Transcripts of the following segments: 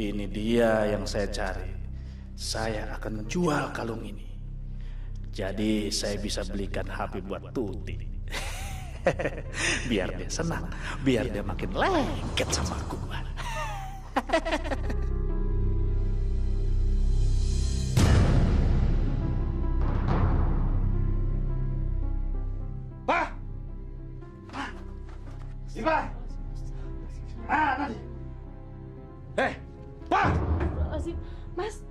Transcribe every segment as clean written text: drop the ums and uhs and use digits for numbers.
Ini dia yang saya cari. Saya akan jual kalung ini. Jadi saya bisa belikan HP buat Tuti. Biar dia senang, biar dia makin lengket sama gua. Pak! Pak! Mana nih? Pak! Mas,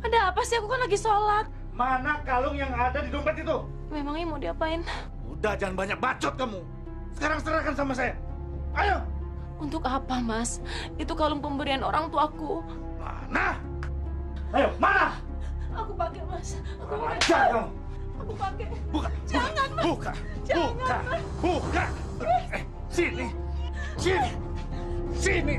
ada apa sih? Aku kan lagi sholat. Mana kalung yang ada di dompet itu? Memangnya mau diapain? Udah, jangan banyak bacot kamu. Sekarang serahkan sama saya. Ayo. Untuk apa, Mas? Itu kalung pemberian orang tuaku. Mana? Ayo, mana? Aku pakai, Mas. Aku pakai. Ajar kamu. Aku pakai. Buka. Jangan, Mas. Buka. Jangan, Buka. Mas. Buka. Sini. Sini. Sini.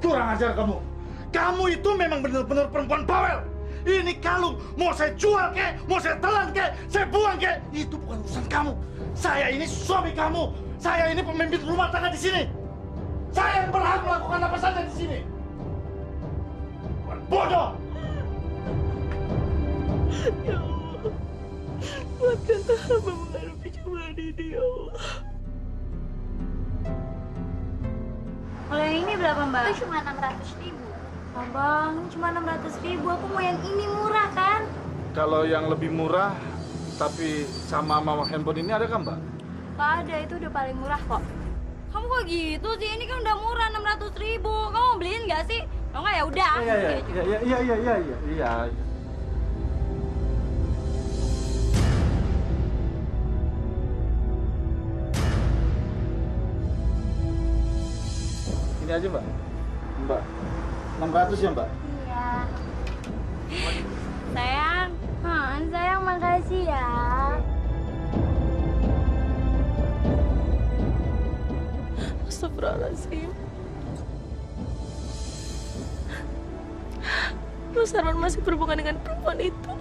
Kurang ajar kamu. Kamu itu memang benar-benar perempuan bawel. Ini kalung mau saya jual kek, mau saya telan kek, saya buang kek, itu bukan urusan kamu. Saya ini suami kamu. Saya ini pemimpin rumah tangga di sini. Saya yang berhak melakukan apa saja di sini. Bukan bodoh. Ya Allah, kuatkanlah hamba menghadapi cobaan ini, ya Allah. Kalau yang ini berapa, Mbak? Itu cuma 600.000. Abang, cuma 600.000. Aku mau yang ini murah kan? Kalau yang lebih murah, tapi sama handphone ini ada kan, Mbak? Gak ada, itu udah paling murah kok. Kamu kok gitu sih? Ini kan udah murah 600.000. Kamu mau beliin nggak sih? Kalau nggak ya udah. Iya. Ini aja, Mbak. Mbak, 600 ya, Mbak? Iya. Sayang, sayang makasih ya. Astagfirullahaladzim. Mas Arman masih berhubungan dengan perempuan itu.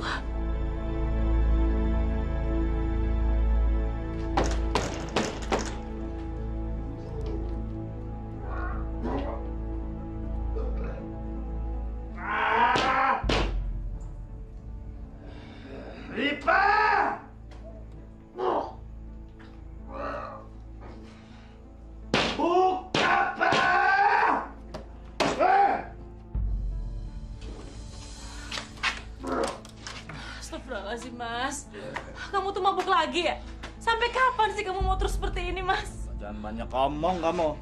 Ripa! Buka, Pak! Astagfirullahaladzim, Mas. Kamu tuh mabuk lagi ya? Sampai kapan sih kamu mau terus seperti ini, Mas? Jangan banyak ngomong kamu.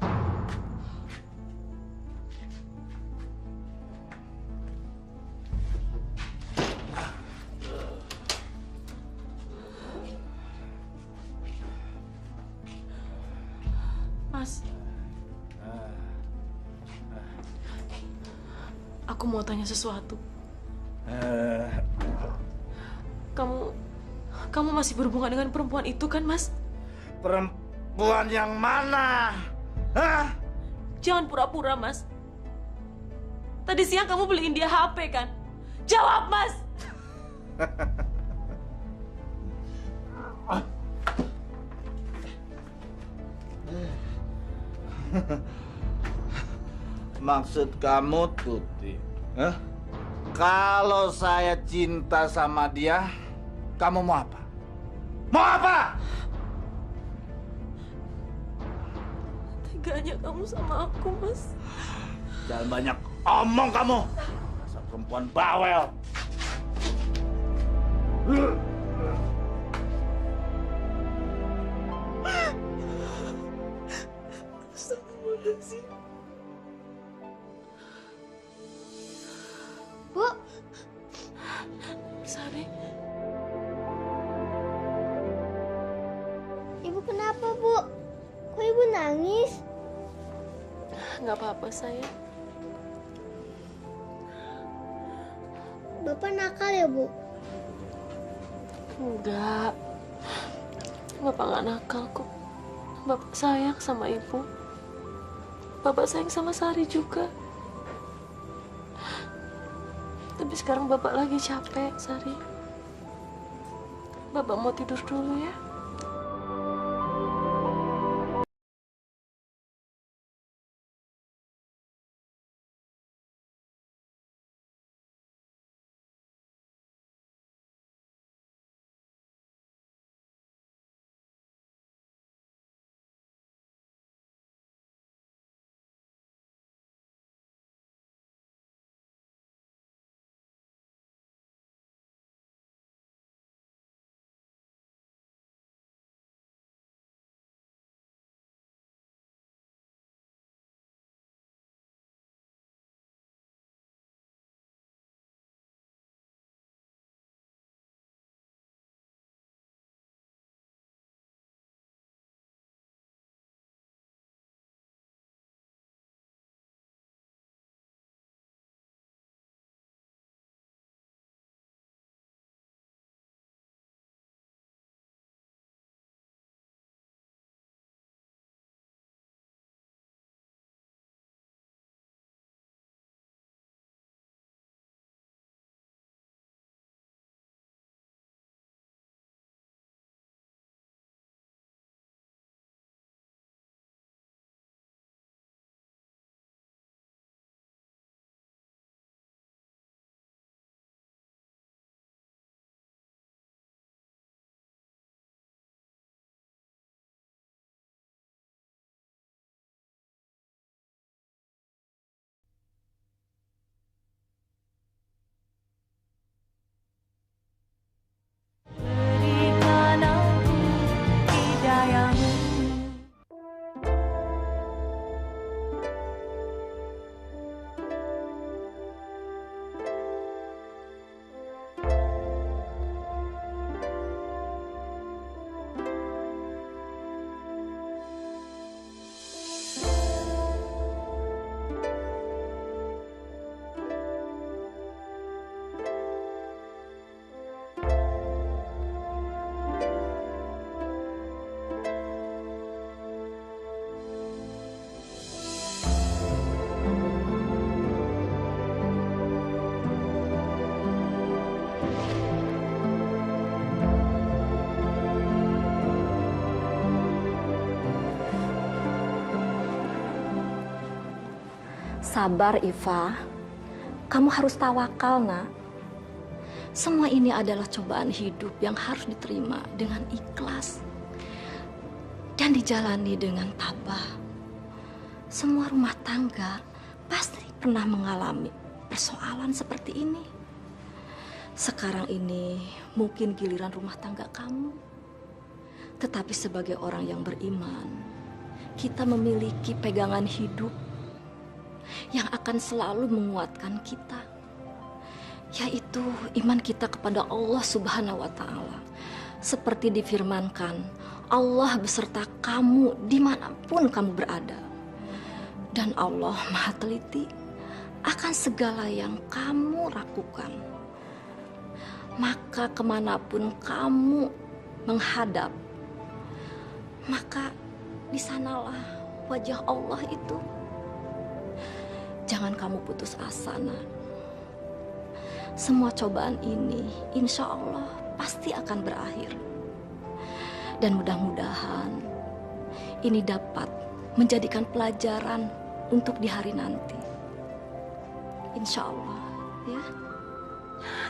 Mas, aku mau tanya sesuatu. Kamu masih berhubungan dengan perempuan itu kan, Mas? Perempuan yang mana? Hah? Jangan pura-pura, Mas. Tadi siang kamu beliin dia HP kan? Jawab, Mas! Maksud kamu, Tuti? Kalau saya cinta sama dia, kamu mau apa? Mau apa? Teganya kamu sama aku, Mas. Jangan banyak omong kamu. Dasar perempuan bawel. Astagfirullahaladzim. Bu, Sari, ibu kenapa, Bu? Kok ibu nangis? nggak apa-apa, sayang. Bapak nakal ya, Bu? Enggak. Bapak nggak nakal kok. Bapak sayang sama ibu. Bapak sayang sama Sari juga. Tapi sekarang Bapak lagi capek, Sari. Bapak mau tidur dulu ya. Berikan aku hidayahmu. Sabar, Iva. Kamu harus tawakal, nak. Semua ini adalah cobaan hidup yang harus diterima dengan ikhlas dan dijalani dengan tabah. Semua rumah tangga pasti pernah mengalami persoalan seperti ini. Sekarang ini mungkin giliran rumah tangga kamu. Tetapi sebagai orang yang beriman, kita memiliki pegangan hidup yang akan selalu menguatkan kita, yaitu iman kita kepada Allah Subhanahu wa Ta'ala. Seperti difirmankan, Allah beserta kamu dimanapun kamu berada, dan Allah Maha Teliti akan segala yang kamu lakukan. Maka kemanapun kamu menghadap, maka di sanalah wajah Allah itu. Jangan kamu putus asa, nak. Semua cobaan ini insya Allah pasti akan berakhir. Dan mudah-mudahan ini dapat menjadikan pelajaran untuk di hari nanti. Insya Allah, ya.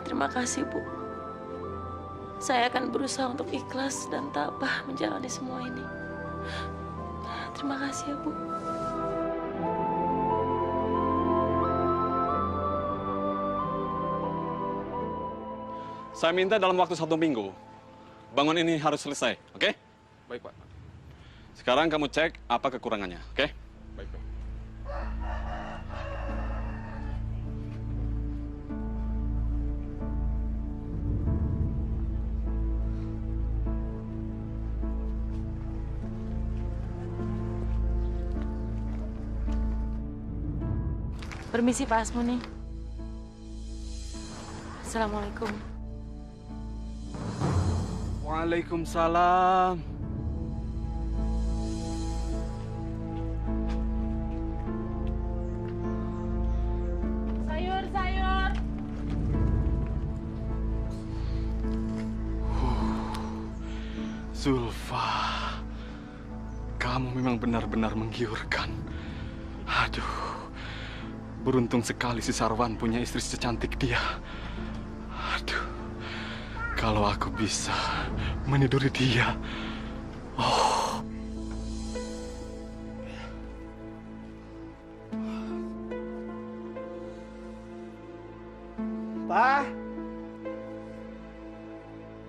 Terima kasih, Bu. Saya akan berusaha untuk ikhlas dan tabah menjalani semua ini. Terima kasih ya, Bu. Saya minta dalam waktu 1 minggu, bangun ini harus selesai, oke? Baik, Pak. Sekarang kamu cek apa kekurangannya, oke? Baik, Pak. Permisi Pak Asmuni. Assalamualaikum. Waalaikumsalam. Sayur. Zulfa, kamu memang benar-benar menggiurkan. Aduh, beruntung sekali si Sarwan punya istri secantik dia. Aduh, kalau aku bisa meniduri dia. Oh. Pa?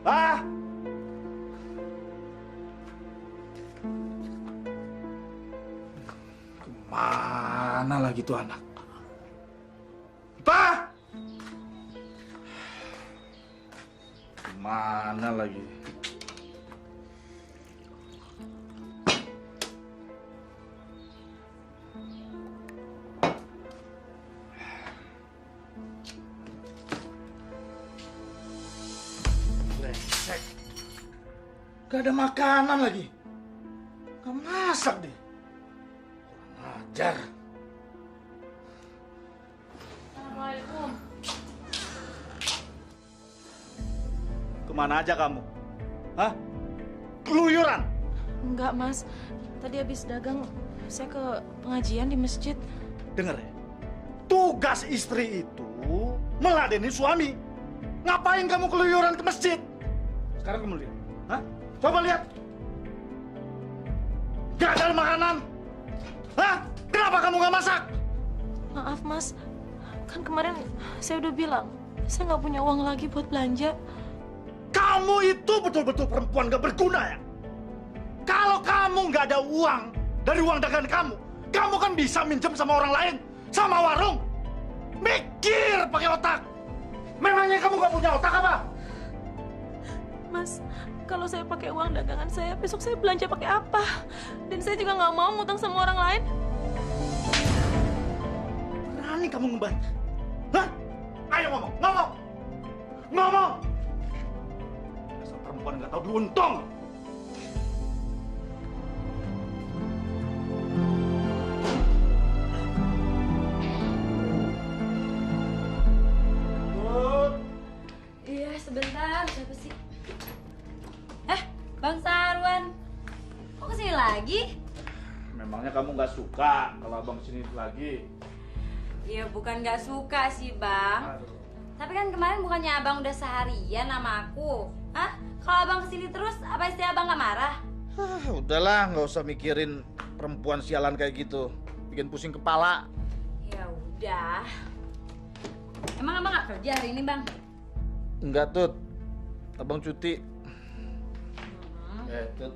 Pa? Kemana lagi tuh anak? Pa? Kemana lagi? Brengsek. Gak ada makanan lagi. Gak masak deh. Kurang ajar. Assalamualaikum. Kemana aja kamu? Hah? Keluyuran? Enggak, Mas. Tadi habis dagang, saya ke pengajian di masjid. Dengar ya. Tugas istri itu meladeni suami. Ngapain kamu keluyuran ke masjid? Sekarang kamu lihat. Hah? Coba lihat. Gak ada makanan. Hah? Kenapa kamu gak masak? Maaf, Mas. Kan kemarin saya udah bilang, saya nggak punya uang lagi buat belanja. Kamu itu betul-betul perempuan gak berguna ya? Kalau kamu nggak ada uang dari uang dagangan kamu kan bisa minjem sama orang lain, sama warung. Mikir pakai otak. Memangnya kamu nggak punya otak apa? Mas, kalau saya pakai uang dagangan saya, besok saya belanja pakai apa? Dan saya juga nggak mau ngutang sama orang lain. Berani kamu ngebantah? Hah? Ayo ngomong, ngomong! Ngomong! Dasar perempuan nggak tahu diuntung. Iya, sebentar. Siapa sih? Bang Sarwan. Kok kesini lagi? Memangnya kamu nggak suka kalau abang kesini lagi? Ya bukan nggak suka sih, Bang. Tapi kan kemarin bukannya abang udah seharian sama aku. Hah? Kalau abang kesini terus, apa istri abang nggak marah? Udahlah, nggak usah mikirin perempuan sialan kayak gitu. Bikin pusing kepala. Ya udah. Emang abang nggak kerja hari ini, Bang? Enggak, Tut. Abang cuti. Tut.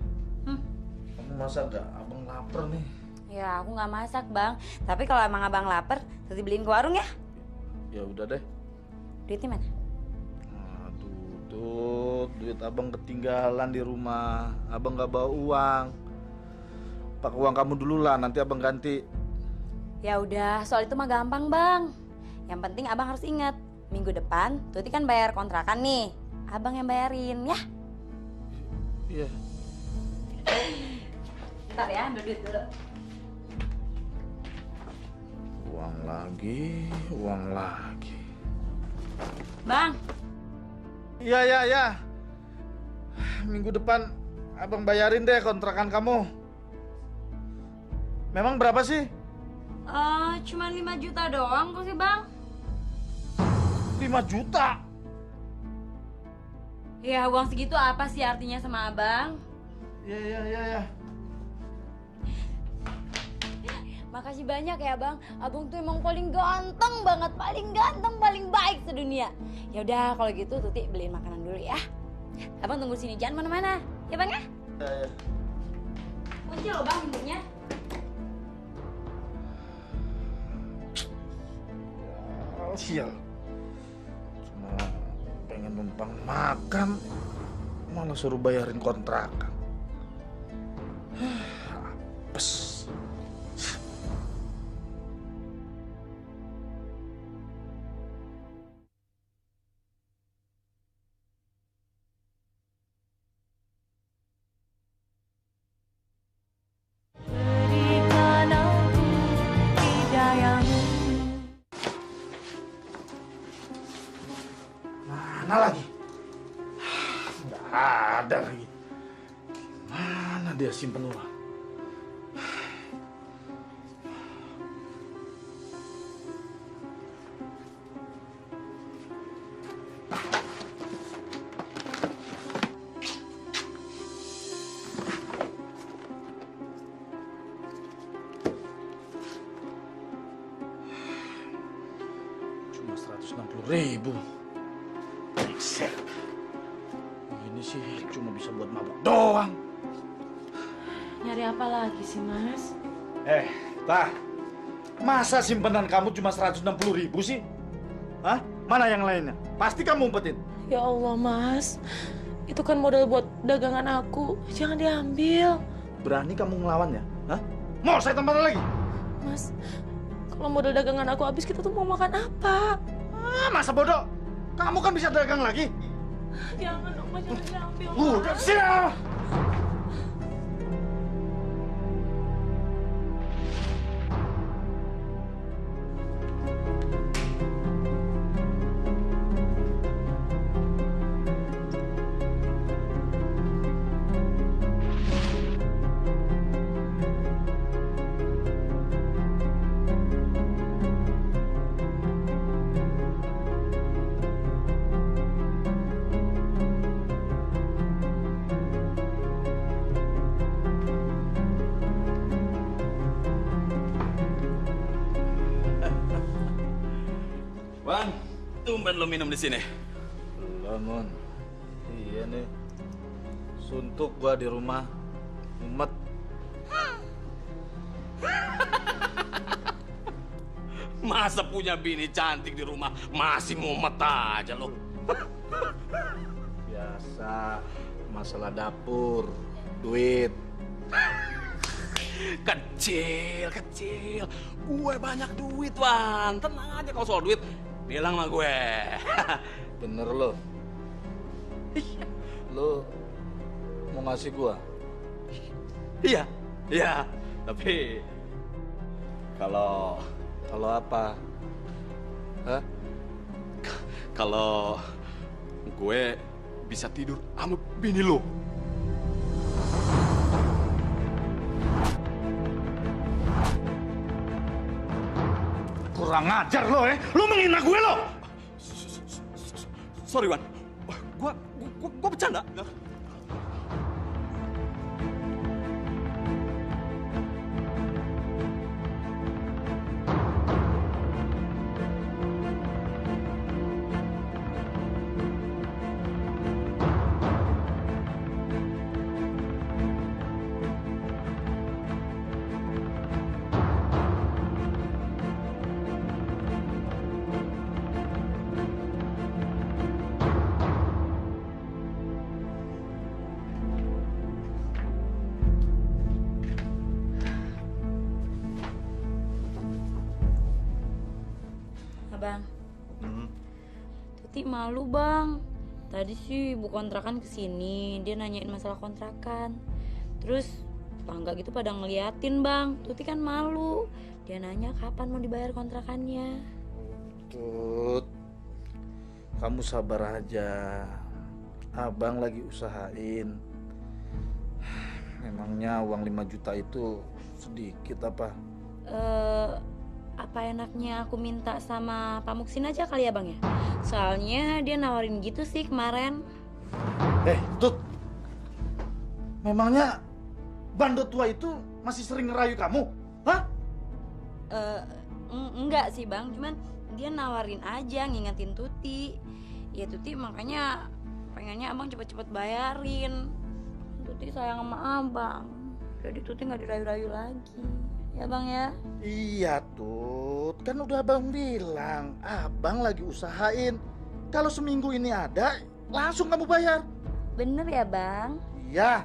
Kamu masak nggak? Abang lapar nih. Ya aku nggak masak, Bang. Tapi kalau emang abang lapar, Tuti beliin ke warung ya. Ya udah deh. Duitnya mana? Aduh, Tut. Duit abang ketinggalan di rumah. Abang nggak bawa uang. Pakai uang kamu dulu lah, nanti abang ganti. Ya udah, soal itu mah gampang, Bang. Yang penting abang harus ingat, minggu depan Tuti kan bayar kontrakan nih. Abang yang bayarin ya. Iya. Bentar ya, ambil duit dulu. Uang lagi. Bang, Iya. Minggu depan abang bayarin deh kontrakan kamu. Memang berapa sih? cuma 5 juta doang kok sih, Bang. 5 juta? Ya, uang segitu apa sih artinya sama abang? Iya. Makasih banyak ya, Bang. Abang tuh emang paling ganteng banget, paling ganteng, paling baik sedunia. Ya udah kalau gitu Tuti beliin makanan dulu ya. Abang tunggu sini, jangan mana-mana. Ya, Bang ya? Iya. Kunci loh, Bang, pintunya. Sial. Cuma pengen numpang makan, malah suruh bayarin kontrakan. Apes. Mana lagi? Nggak ada lagi. dia simpen uang? Cuma 160.000. Brengsek. Ini sih cuma bisa buat mabuk doang. Nyari apa lagi sih, Mas? Tah, masa simpanan kamu cuma 160.000 sih? Hah? Mana yang lainnya? Pasti kamu umpetin. Ya Allah, Mas. Itu kan modal buat dagangan aku. Jangan diambil. Berani kamu ngelawannya? Hah? Mau saya tambahin lagi? Mas, kalau modal dagangan aku habis, kita tuh mau makan apa? Masa bodoh? Kamu kan bisa dagang lagi. Jangan dong, Mas. Jangan diambil, Udah Mas. siap. Wan, tumben lo minum di sini. Belum, Mon. Iya nih. Suntuk gua di rumah. Mumet. Masa punya bini cantik di rumah masih mumet aja lo? Biasa. Masalah dapur. Duit. Kecil, kecil. Gue banyak duit, Wan. Tenang aja kalau soal duit. Bilang sama gue. Bener lo. Lo mau ngasih gua? Iya, iya. Tapi kalau apa? Hah? kalau gue bisa tidur sama bini lo. Kurang ajar lo, Lo menghina gue lo. Sorry, Wan. Gua bercanda. Bang, Tuti malu bang. Tadi sih ibu kontrakan kesini, dia nanyain masalah kontrakan. Terus tetangga gitu pada ngeliatin bang. Tuti kan malu. Dia nanya kapan mau dibayar kontrakannya. Tut, kamu sabar aja. Abang lagi usahain. Memangnya uang 5 juta itu sedikit apa? Apa enaknya aku minta sama Pak Muksin aja kali ya bang ya? Soalnya dia nawarin gitu sih kemarin. Tut, memangnya bandot tua itu masih sering ngerayu kamu? Hah? Enggak sih bang, cuman dia nawarin aja ngingetin Tuti. Ya Tuti makanya pengennya abang cepet-cepet bayarin. Tuti sayang sama abang, jadi Tuti nggak dirayu-rayu lagi. Ya bang ya? Iya Tut, kan udah abang bilang, abang lagi usahain. Kalau seminggu ini ada, langsung kamu bayar. Bener ya bang? Iya.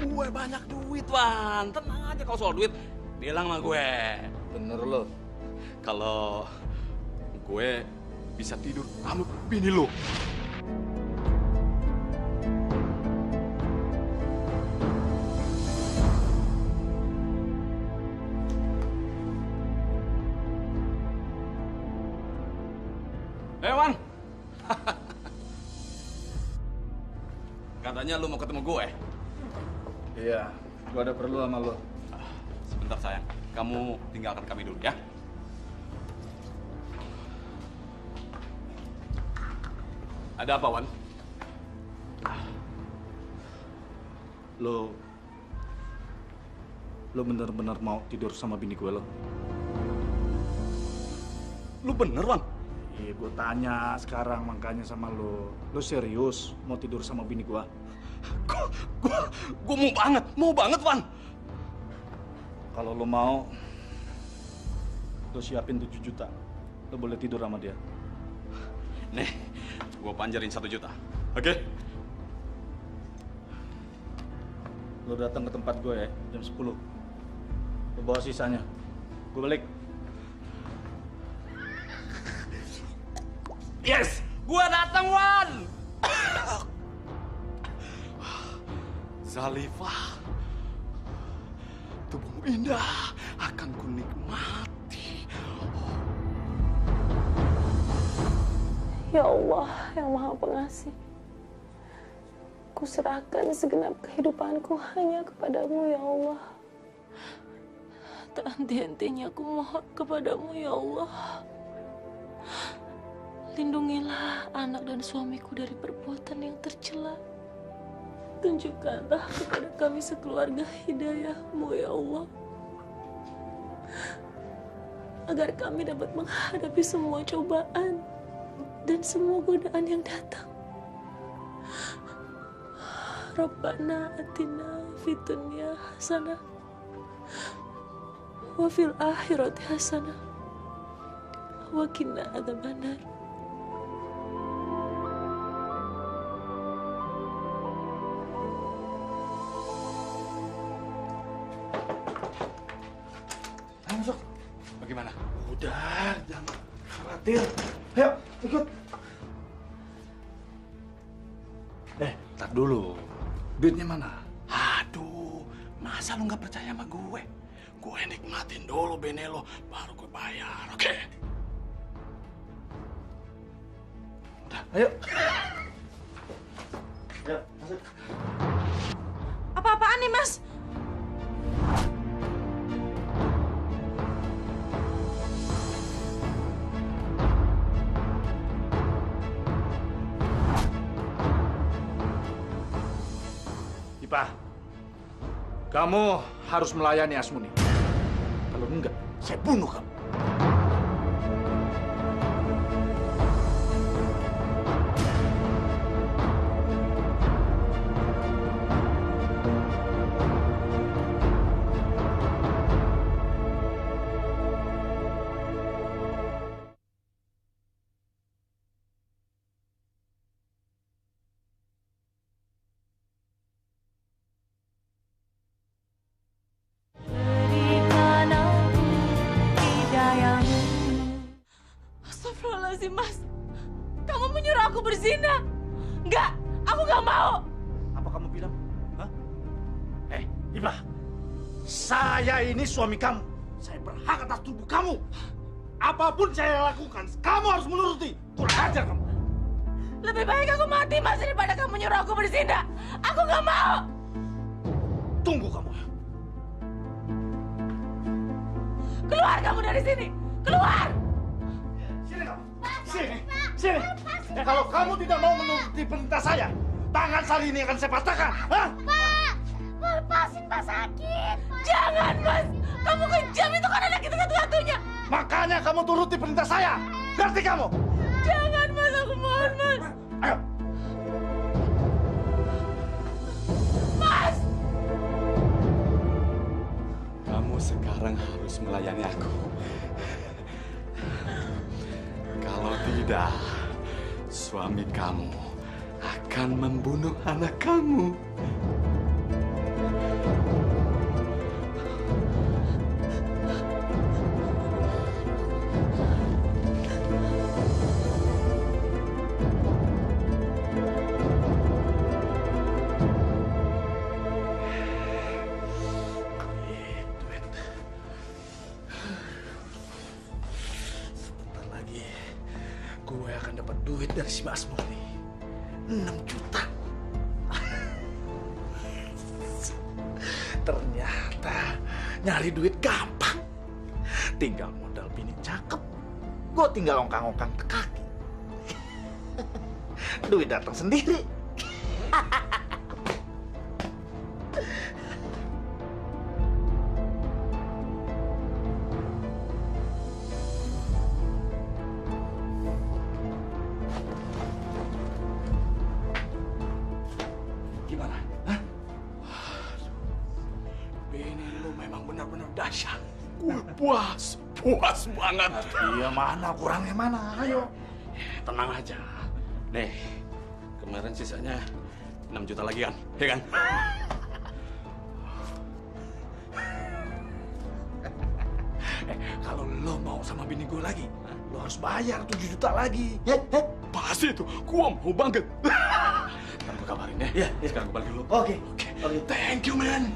Gue banyak duit, Wan. Tenang aja kalau soal duit. Bilang sama gue. Bener lo. Kalau gue bisa tidur sama bini lo. Wan. Katanya lu mau ketemu gue. Iya, gua ada perlu sama lo. Sebentar sayang, kamu tinggalkan kami dulu ya. Ada apa, Wan? Lo bener-bener mau tidur sama bini gue lo? Lu bener, Wan? Iya, gue tanya sekarang makanya sama lo. Lo serius mau tidur sama bini gue? Gue mau banget, Wan. Kalau lo mau, lo siapin 7 juta. Lo boleh tidur sama dia. Nih, gue panjarin 1 juta. Oke? Lo datang ke tempat gue ya, jam 10. Lo bawa sisanya. Gue balik. Yes! Gue datang, Wan! Zalifah, tubuhmu indah, akan ku nikmati. Ya Allah yang Maha Pengasih, kuserahkan segenap kehidupanku hanya kepadamu ya Allah. Tak henti-hentinya aku mohon kepadamu ya Allah. Lindungilah anak dan suamiku dari perbuatan yang tercela. Tunjukkanlah kepada kami sekeluarga hidayah-Mu ya Allah. Agar kami dapat menghadapi semua cobaan dan semua godaan yang datang. Rabbana atina fid dunya hasanah wa fil akhirati hasanah wa qina adzabannar. Masuk. Bagaimana? Udah, jangan khawatir. Ayo, ikut. Tar dulu. Duitnya mana? Aduh, masa lu nggak percaya sama gue? Gue nikmatin dulu bene lo, baru gue bayar, oke? Udah, ayo. Ya, masuk. Apa-apaan nih, Mas? Ipah, kamu harus melayani Asmuni. Kalau enggak, saya bunuh kamu. Astagfirullahaladzim, Mas. Kamu menyuruh aku berzina. Enggak, aku nggak mau. Apa kamu bilang? Hah? Ipah, saya ini suami kamu. Saya berhak atas tubuh kamu. Apapun saya lakukan, kamu harus menuruti. Kurang ajar kamu. Lebih baik aku mati, Mas, daripada kamu menyuruh aku berzina. Aku nggak mau. Tunggu kamu. Keluar kamu dari sini. Keluar. Sini kamu. Sini. Kalau kamu tidak mau menuruti perintah saya, tangan Sari ini akan saya patahkan. Hah? Pak, lepasin Pak, sakit. Jangan, Mas. Kamu kejam, itu kan anak kita satu-satunya. Makanya kamu turuti perintah saya. Ngerti kamu? Jangan, Mas. Aku mohon, Mas. Ayo. Mas. Kamu sekarang harus melayani aku. Kalau tidak, suami kamu akan membunuh anak kamu. Sebentar lagi gue akan dapat duit dari si Mas Murni. 6 juta. Nyari duit gampang. Tinggal modal bini cakep. Gue tinggal ongkang-ongkang ke kaki. Duit datang sendiri. Gimana? Hah? Bini lu memang benar-benar dahsyat. Gue puas banget. Iya mana, kurangnya mana? Ayo. Tenang aja. Nih, kemarin sisanya 6 juta lagi kan? Ya kan? Kalau lo mau sama bini gue lagi, lo harus bayar 7 juta lagi. Pasti itu. Gua mau banget. Ntar gue kabarin ya. Iya, iya. Sekarang gue balik dulu. Oke. Oke. Thank you, man.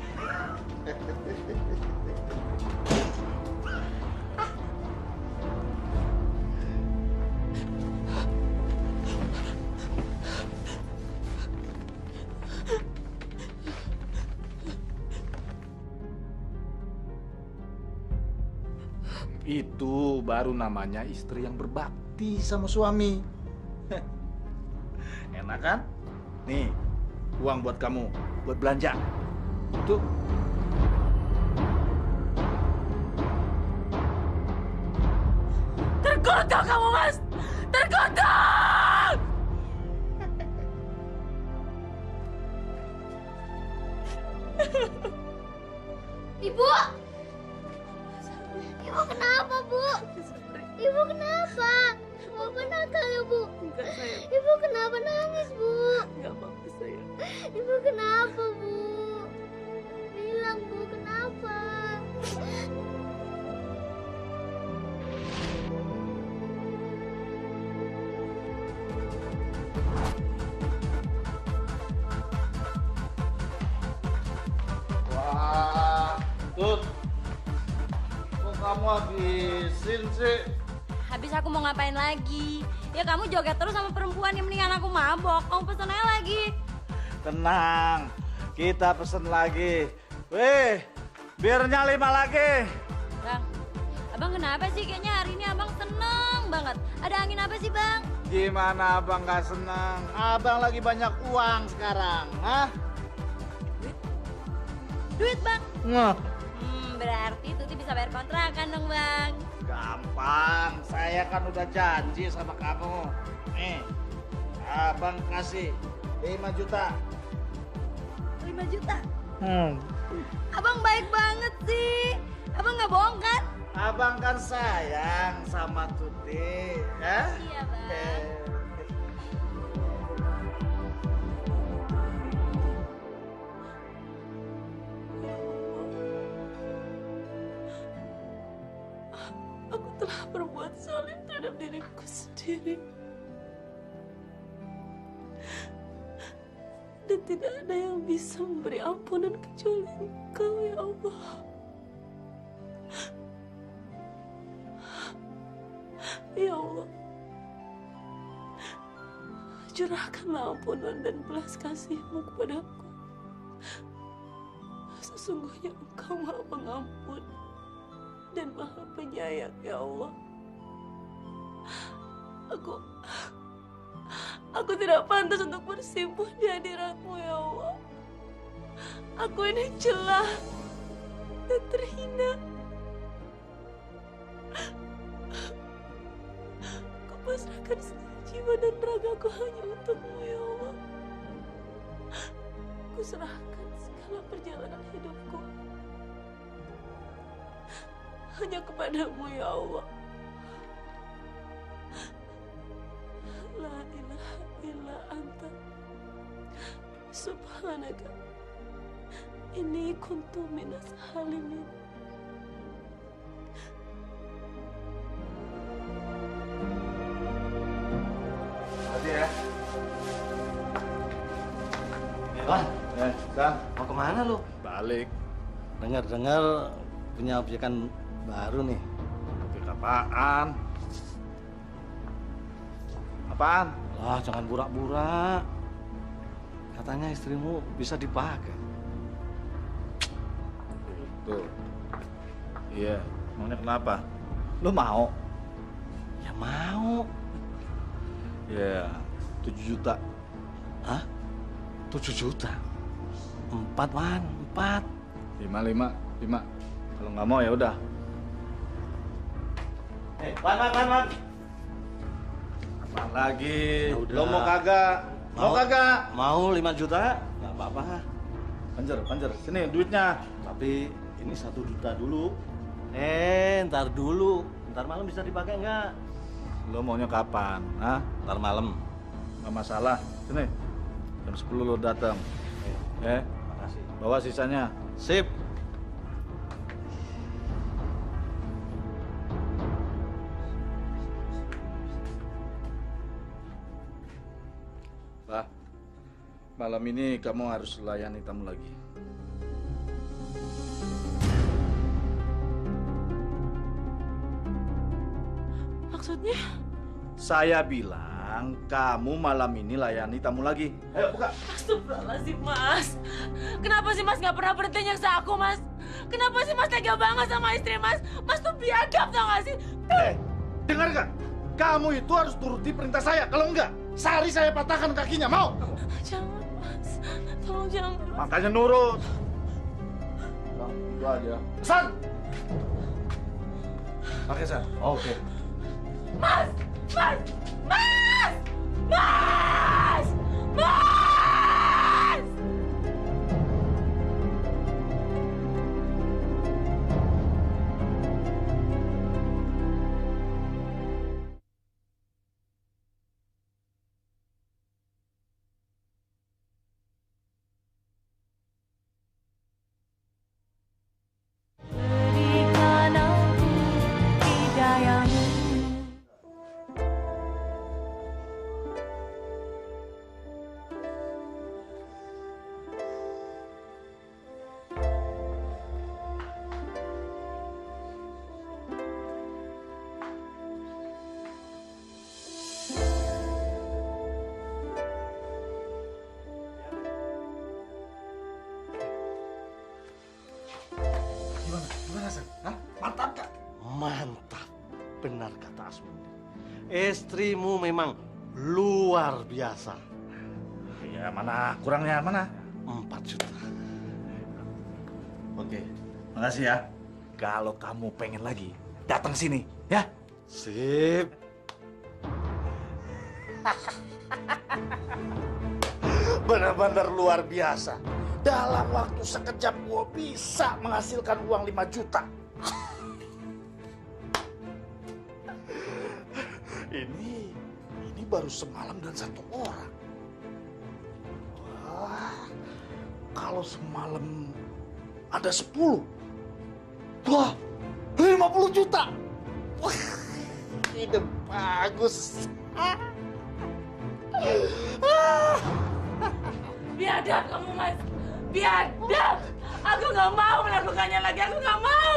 Itu baru namanya istri yang berbakti sama suami. Enak kan? Nih, uang buat kamu, buat belanja. Tuh. Tergoda kamu, Mas! Tergoda! Ibu! Ibu kenapa, Bu? Ibu kenapa? Bapak nakal ya, Bu? Enggak, sayang. Ibu kenapa nangis, Bu? Enggak apa-apa, sayang. Ibu kenapa, Bu? Bilang, Bu, kenapa? Wah, Tut. Kok kamu habisin sih? Habis aku mau ngapain lagi? Ya kamu joget terus sama perempuan yang mendingan aku mabok. Kamu pesen aja lagi. Tenang, kita pesen lagi. Weh, birnya 5 lagi. Bang, abang kenapa sih? Kayaknya hari ini abang seneng banget. Ada angin apa sih, Bang? Gimana abang gak senang? Abang lagi banyak uang sekarang, hah? Duit, Bang. Nah. Berarti Tuti bisa bayar kontrakan dong, Bang. Gampang, saya kan udah janji sama kamu. Nih, abang kasih 5 juta. 5 juta? Abang baik banget sih. Abang nggak bohong kan? Abang kan sayang sama Tuti, ya? Iya, Bang. Aku telah berbuat zalim terhadap diriku sendiri. Dan tidak ada yang bisa memberi ampunan kecuali Engkau, ya Allah. Ya Allah, curahkanlah ampunan dan belas kasih-Mu kepadaku. Sesungguhnya Engkau Maha Pengampun dan Maha Penyayang, ya Allah. Aku tidak pantas untuk bersimpuh di hadirat-Mu, ya Allah. Aku ini celah dan terhina. Kupasrahkan seluruh jiwa dan ragaku hanya untuk-Mu, ya Allah. Kuserahkan segala perjalanan hidupku hanya kepadamu, ya Allah. La ilaha illa anta subhanaka inni kuntu minas halimin. Tadi ya. Bang, Bang, mau kemana lu? balik. Dengar-dengar punya objekan baru nih. Objek apaan? Apaan? Lah, jangan burak-burak. Katanya istrimu bisa dipakai. Tuh. Iya, maunya kenapa? Lu mau? Ya mau. Ya, 7 juta. Hah? 7 juta? 4, Wan, 4. 5. Kalau nggak mau ya udah. Wan. Apaan lagi? Ya udah. Lo mau kagak? Mau kagak? Mau 5 juta? Nggak apa-apa. Panjer. Sini duitnya. Tapi ini 1 juta dulu. Ntar dulu. Ntar malam bisa dipakai nggak? Lo maunya kapan? Hah? Ntar malam. Nggak masalah. Sini. Jam 10 lo datang. Makasih. Bawa sisanya. Sip. Pak, malam ini kamu harus layani tamu lagi. Maksudnya? Saya bilang kamu malam ini layani tamu lagi. Ayo buka. Astagfirullahaladzim, Mas. Kenapa sih Mas nggak pernah berhenti nyeksa aku, Mas? Kenapa sih Mas tega banget sama istri Mas? Mas tuh biadab, tau gak sih? Dengar gak? Kamu itu harus turuti perintah saya. Kalau enggak, Sari saya patahkan kakinya. Mau? Jangan, Mas. Tolong jangan. Makanya nurut. Nah, itu aja. San! Pakai San. Oke. Mas! Mas! Mas! Mas! Mas! Berikan aku hidayahmu. Gimana San? Hah? Mantap gak? Mantap. Benar kata Asmudi. Istrimu memang luar biasa. Iya, mana? Kurangnya mana? 4 juta. Oke. Makasih ya. Kalau kamu pengen lagi, datang sini, ya. Sip. Benar-benar luar biasa. Dalam waktu sekejap gua bisa menghasilkan uang 5 juta. Ini baru semalam dan 1 orang. Wah, kalau semalam ada 10. Wah, 50 juta. Wah, ide bagus. Biadab kamu, Mas. Biadab. Aku nggak mau melakukannya lagi. Aku nggak mau.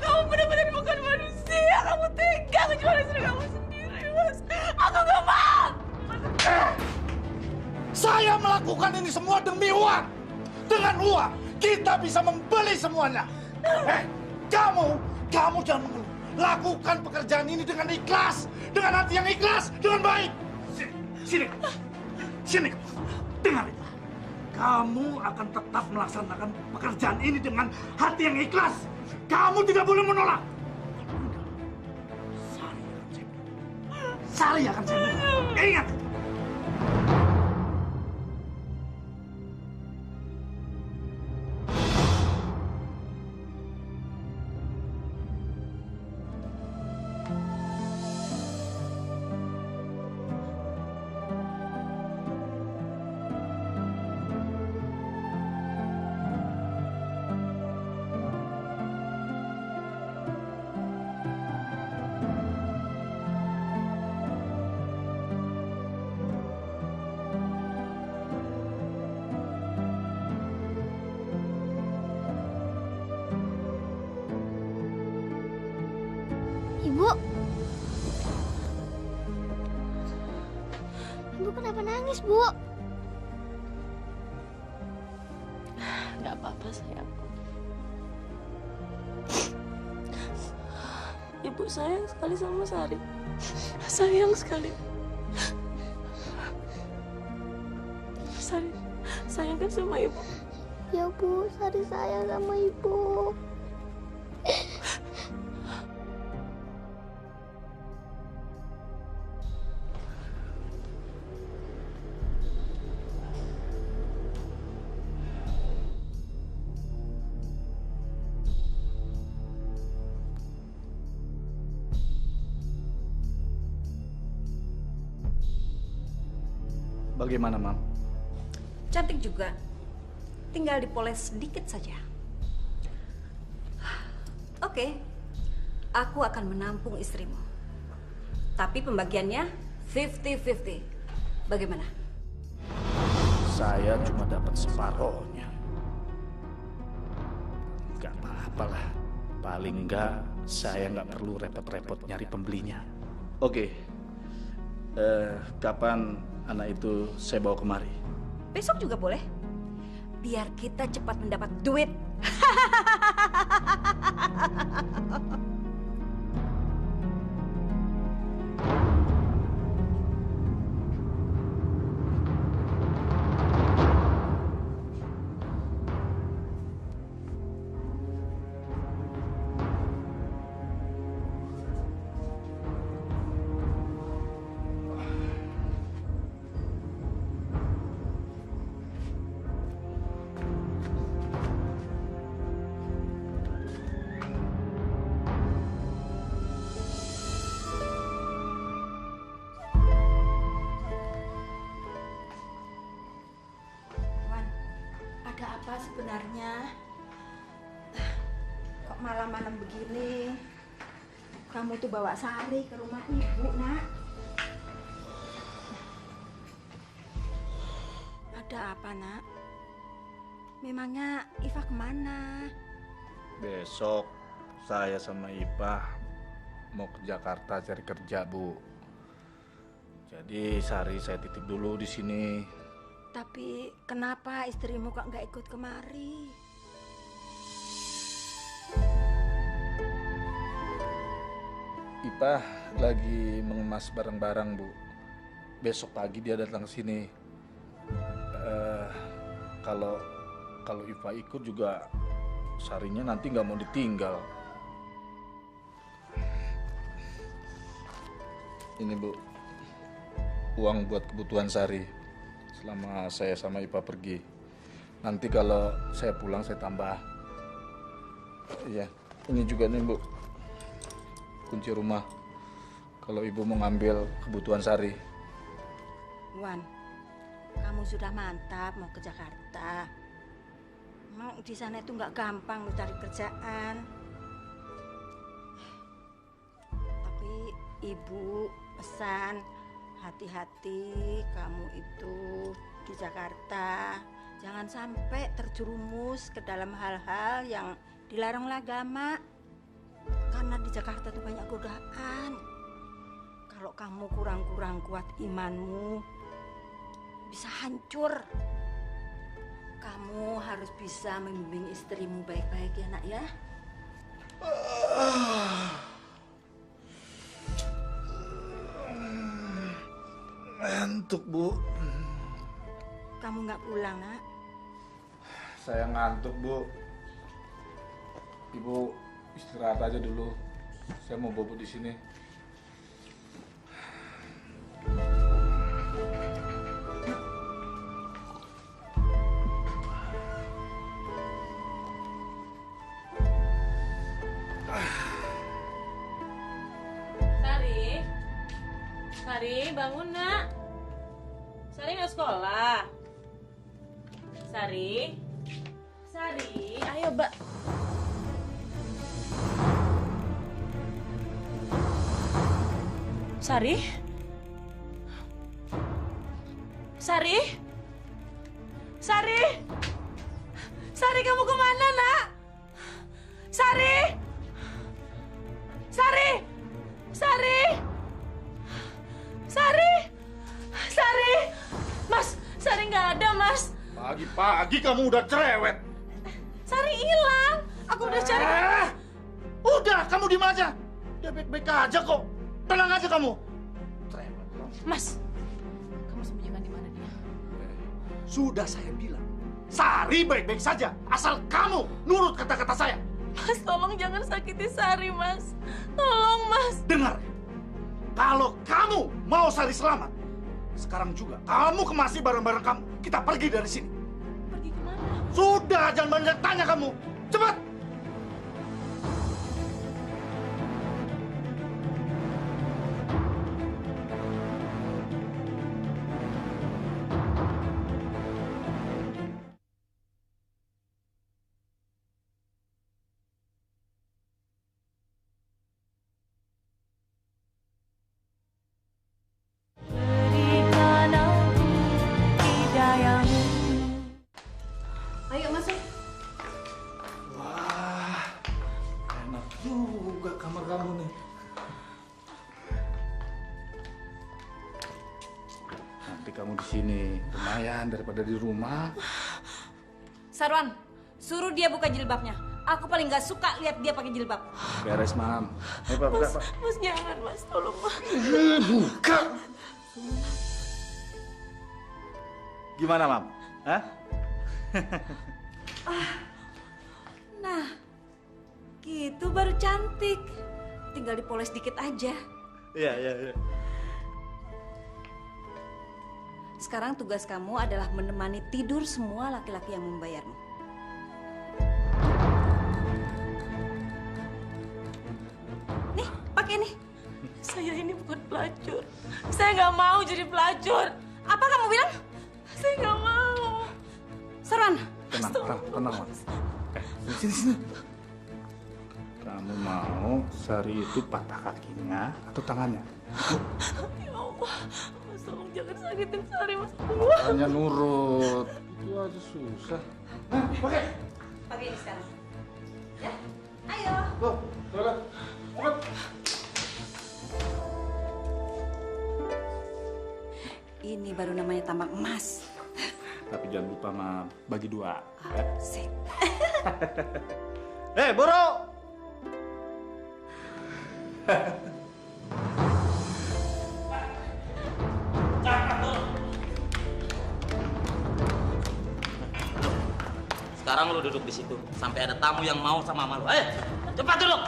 Kamu benar-benar bukan manusia. Kamu tega menjual istri kamu sendiri, Mas. Aku nggak mau. Saya melakukan ini semua demi uang. Dengan uang, kita bisa membeli semuanya. Kamu jangan mengeluh. Lakukan pekerjaan ini dengan ikhlas. Dengan hati yang ikhlas, dengan baik. Sini. Dengar itu. Kamu akan tetap melaksanakan pekerjaan ini dengan hati yang ikhlas. Kamu tidak boleh menolak. Sari akan saya bunuh. Ingat. Ibu. Ibu kenapa nangis, Bu? Nggak apa-apa, sayang. Ibu sayang sekali sama Sari. Sayang sekali. Sari, sayang kan sama Ibu? Ya Bu, Sari sayang sama Ibu. Bagaimana, Mam? Cantik juga. Tinggal dipoles sedikit saja. Oke, aku akan menampung istrimu. Tapi pembagiannya 50-50. Bagaimana? Saya cuma dapat separohnya. Gak apa-apa lah. Paling enggak saya nggak perlu repot-repot nyari pembelinya. Oke. Kapan anak itu saya bawa kemari? Besok juga boleh. Biar kita cepat mendapat duit. Ada apa sebenarnya? Kok malam-malam begini? Kamu tuh bawa Sari ke rumah ibu, Nak. Ada apa, Nak? Memangnya Iva kemana? Besok saya sama Ipah mau ke Jakarta cari kerja, Bu. Jadi Sari saya titip dulu di sini. Tapi kenapa istrimu kok nggak ikut kemari? Ipah lagi mengemas barang-barang, Bu. Besok pagi dia datang ke sini. Kalau Ipah ikut juga Sarinya nanti nggak mau ditinggal. Ini, Bu, uang buat kebutuhan Sari selama saya sama Ipah pergi. Nanti kalau saya pulang saya tambah. Iya, ini juga nih, Bu, kunci rumah kalau Ibu mau ngambil kebutuhan Sari. Wan, kamu sudah mantap mau ke Jakarta. Emang di sana itu nggak gampang lu cari kerjaan. Tapi Ibu pesan, hati-hati kamu itu di Jakarta. Jangan sampai terjerumus ke dalam hal-hal yang dilarang oleh agama. Karena di Jakarta itu banyak godaan. Kalau kamu kurang-kurang kuat imanmu, bisa hancur. Kamu harus bisa membimbing istrimu baik-baik ya, Nak ya. Ngantuk, Bu. Kamu nggak pulang, Nak? Saya ngantuk, Bu. Ibu istirahat aja dulu. Saya mau bobo di sini. Sari, bangun, Nak. Sari nggak sekolah. Sari, ayo, Mbak. Sari, kamu kemana, Nak? Sari, Mas, Sari nggak ada, Mas. Pagi-pagi kamu udah cerewet. Sari hilang. Aku udah cari. Udah, kamu di aja. Dia baik-baik aja kok. Tenang aja kamu. Mas, kamu sembunyikan di mana dia? Sudah saya bilang, Sari baik-baik saja. Asal kamu nurut kata-kata saya. Mas, tolong jangan sakiti Sari, Mas. Tolong, Mas. Dengar, kalau kamu mau Sari selamat, sekarang juga kamu kemasi barang-barang kamu. Kita pergi dari sini. Pergi kemana? Sudah, jangan banyak tanya kamu. Cepat. Ayo masuk. Wah, enak juga kamar kamu nih. Nanti kamu di sini lumayan daripada di rumah. Sarwan, suruh dia buka jilbabnya. Aku paling nggak suka lihat dia pakai jilbab. Beres, Mam. Pak, buka, Pak. Mas jangan, Mas. Tolong, Mas. Buka. Gimana, Mam? Hah? Nah, gitu baru cantik. Tinggal dipoles dikit aja. Iya. Sekarang tugas kamu adalah menemani tidur semua laki-laki yang membayarmu. Nih, pakai nih. Saya ini bukan pelacur. Saya nggak mau jadi pelacur. Apa kamu bilang? Saya nggak mau. Sarwan, Tenang, Mas. Sini. Kamu mau Sari itu patah kakinya atau tangannya? Ya Allah, Mas tolong jangan sakitin Sari, Mas. Makanya nurut. Itu aja susah. Nah, pakai. pakai ini sekarang. Ya, ayo. Tuh, cepat. Ini baru namanya tambang emas. Tapi jangan lupa, Mam, bagi 2. Sip. Boro! Sekarang lu duduk di situ sampai ada tamu yang mau sama lu. Ayo, cepat duduk.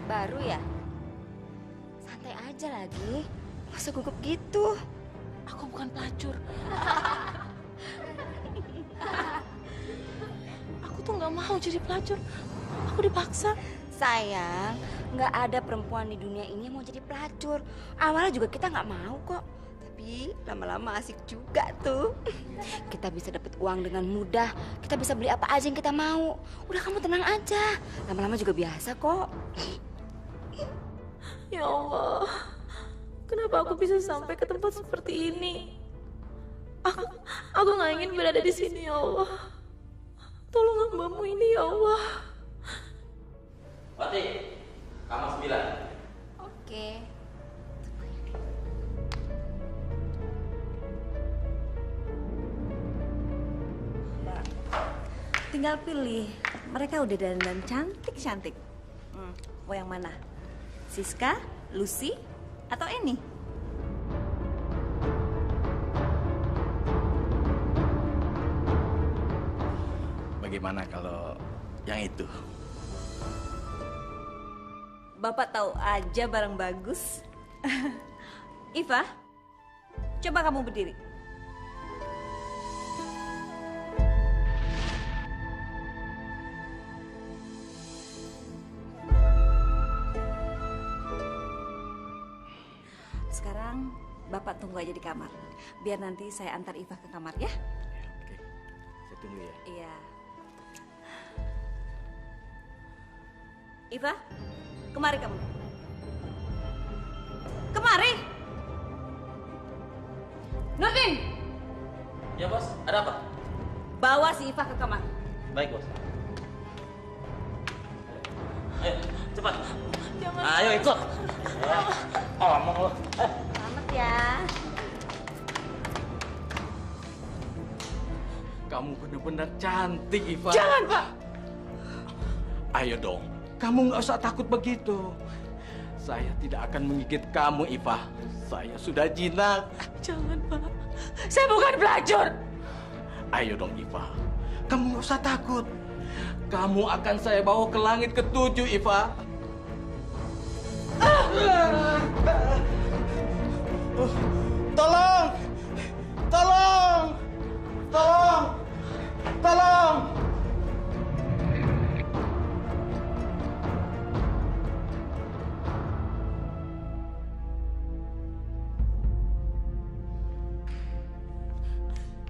Baru ya? Santai aja lagi. Masa gugup gitu? Aku bukan pelacur. Aku tuh nggak mau jadi pelacur. Aku dipaksa. Sayang, nggak ada perempuan di dunia ini yang mau jadi pelacur. Awalnya juga kita nggak mau kok. Tapi lama-lama asik juga tuh. Kita bisa dapat uang dengan mudah. Kita bisa beli apa aja yang kita mau. Udah kamu tenang aja. Lama-lama juga biasa kok. Ya Allah, kenapa aku bisa sampai ke tempat seperti ini? Aku nggak ingin berada di sini, ya Allah. Tolong hambamu ini, ya Allah. Wati, kamar 9. Oke. Tinggal pilih. Mereka udah dandan cantik-cantik. Mau yang mana? Siska, Lucy, atau Eni? Bagaimana kalau yang itu? Bapak tahu aja barang bagus. Iva, coba kamu berdiri. Sekarang Bapak tunggu aja di kamar. Biar nanti saya antar Iva ke kamar ya. Oke, saya tunggu ya. Iya. Iva, kemari kamu. Kemari. Nurdin, Ya bos, ada apa? bawa si Iva ke kamar. Baik bos. Ayo, cepat. Jangan. Ayo ikut. Ngomong lo. Selamat ya. Kamu benar-benar cantik, Iva. Jangan, Pak. Ayo dong, kamu nggak usah takut begitu. Saya tidak akan menggigit kamu, Iva. Saya sudah jinak. Jangan, Pak. Saya bukan pelacur. Ayo dong, Iva. Kamu nggak usah takut. Kamu akan saya bawa ke langit ketujuh, Iva. Tolong! Tolong! Tolong! Tolong!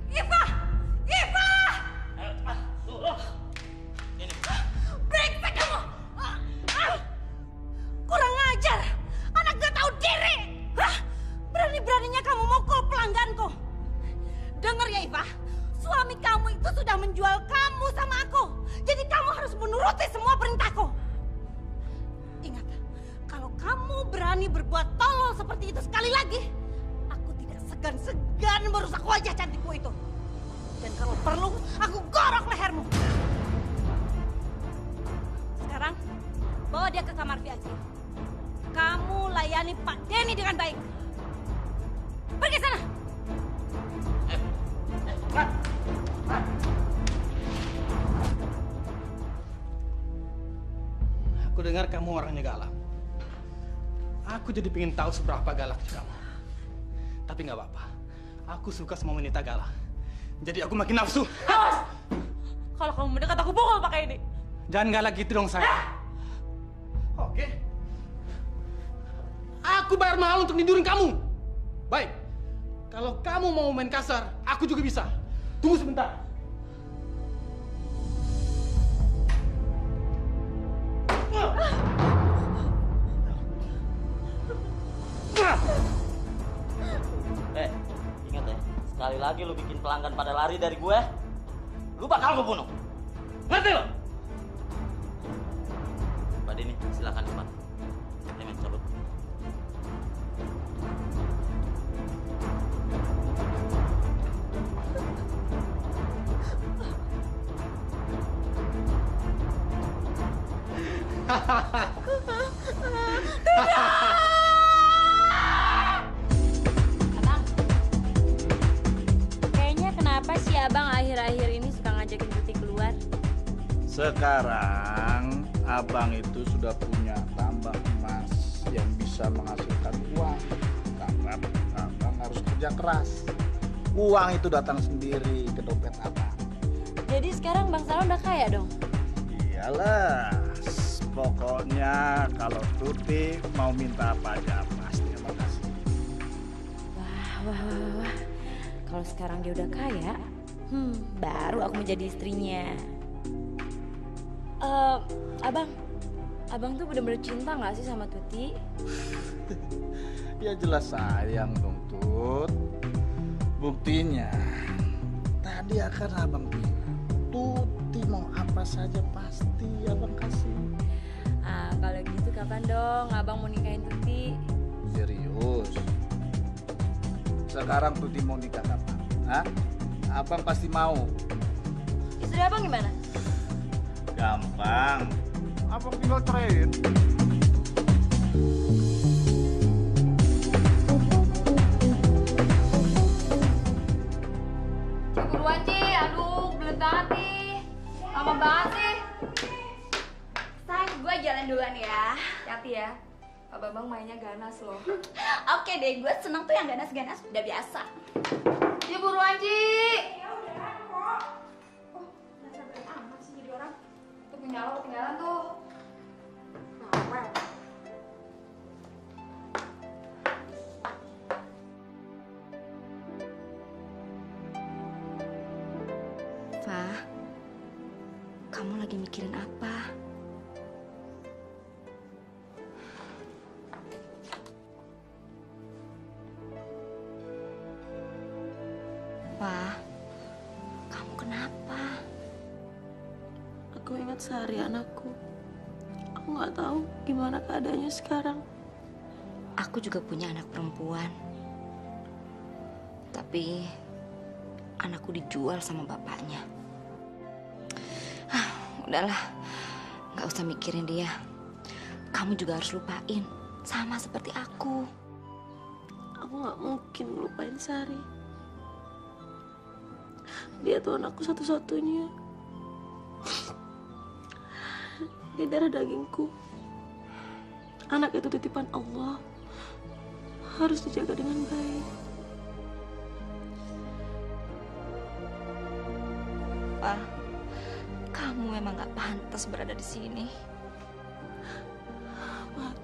Iva! Iva! Brengsek kamu! Kurang ajar! Anak gak tahu diri! Hah? Berani-beraninya kamu mukul pelangganku! Dengar ya, Iva. Suami kamu itu sudah menjual kamu sama aku. Jadi kamu harus menuruti semua perintahku. Ingat, kalau kamu berani berbuat tolol seperti itu sekali lagi, aku tidak segan-segan merusak wajah cantikmu itu. Dan kalau perlu, aku gorok lehermu. Sekarang, bawa dia ke kamar VIP. Kamu layani Pak Denny dengan baik. Pergi sana. Aku dengar kamu orangnya galak. Aku jadi pengen tahu seberapa galaknya kamu. Tapi nggak apa-apa. Aku suka sama wanita galak. Jadi aku makin nafsu. Awas! Kalau kamu mendekat, aku pukul pakai ini. Jangan galak gitu dong, sayang. Oke. Aku bayar mahal untuk tidurin kamu. Baik. Kalau kamu mau main kasar, aku juga bisa. Tunggu sebentar. Ingat ya, sekali lagi lu bikin pelanggan pada lari dari gue, lu bakal gue bunuh. Ngerti lo? Pak Denny, silakan cepat. Cemen cabut. Abang, kayaknya kenapa sih abang akhir-akhir ini suka ngajakin Tuti keluar? Sekarang abang itu sudah punya tambang emas yang bisa menghasilkan uang. Karena abang harus kerja keras. Uang itu datang sendiri ke dompet abang. Jadi sekarang Bang Salo udah kaya dong? Iyalah, pokoknya kalau Tuti mau minta apa aja pasti abang kasih. Wah. Kalau sekarang dia udah kaya, baru aku menjadi istrinya. Abang tuh bener-bener cinta nggak sih sama Tuti? Ya jelas sayang dong, Tut. Buktinya, tadi akan abang bilang, Tuti mau apa saja pasti abang kasih. Kalau gitu kapan dong abang mau nikahin Tuti? Serius? Sekarang Tuti mau nikah kapan? Hah? Abang pasti mau. Istri abang gimana? Gampang. Abang tinggal ceraiin. Buruan Ci, aduh belet banget nih. Lama banget sih. Sayang, gue jalan duluan ya. Hati ya. Pak Bambang mainnya ganas loh. Oke deh, gue seneng tuh yang ganas-ganas, udah biasa. Ya buruan Ci. Ya udah kok. Oh, nggak sabaran amat sih jadi orang. Tuh punya lo ketinggalan tuh. Ngawel. Fah, kamu lagi mikirin apa? Fah, kamu kenapa? Aku ingat seharian aku. Aku nggak tahu gimana keadaannya sekarang. Aku juga punya anak perempuan. Tapi anakku dijual sama bapaknya. Udahlah, nggak usah mikirin dia. Kamu juga harus lupain, sama seperti aku. Aku nggak mungkin ngelupain Sari. Dia tuh anakku satu-satunya. Dia darah dagingku. Anak itu titipan Allah. Harus dijaga dengan baik. Pak, kamu memang gak pantas berada di sini. Pak,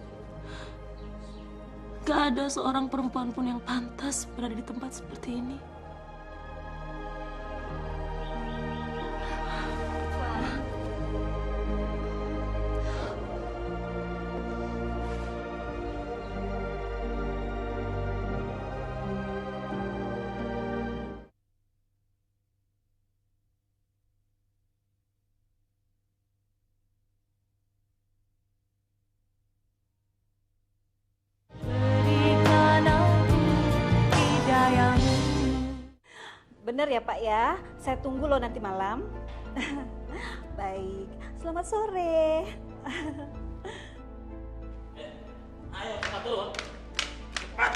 gak ada seorang perempuan pun yang pantas berada di tempat seperti ini. Bener ya Pak ya, saya tunggu loh nanti malam. Baik, selamat sore. Ayo, kita turun. Cepat.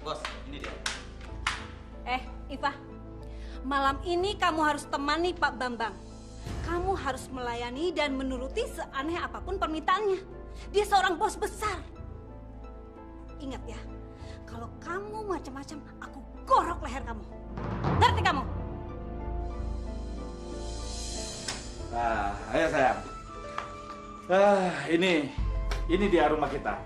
Bos, ini dia. Iva, malam ini kamu harus temani Pak Bambang. Kamu harus melayani dan menuruti seaneh apapun permintaannya. Dia seorang bos besar. Ingat ya, kalau kamu macam-macam, aku gorok leher kamu. Ngerti kamu? Ayo sayang. Ini dia rumah kita.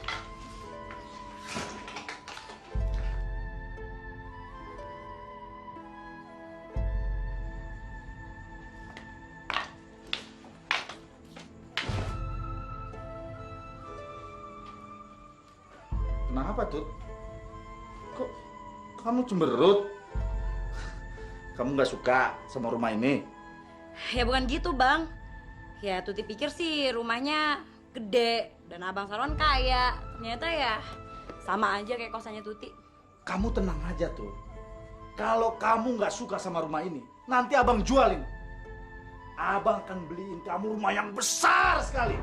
Kenapa, Tut? Kok kamu cemberut? Kamu nggak suka sama rumah ini? Ya bukan gitu, Bang. Ya Tuti pikir sih rumahnya gede dan Abang Sarwan kaya. Ternyata ya sama aja kayak kosannya Tuti. Kamu tenang aja, Tut. Kalau kamu nggak suka sama rumah ini, nanti Abang jualin. Abang akan beliin kamu rumah yang besar sekali.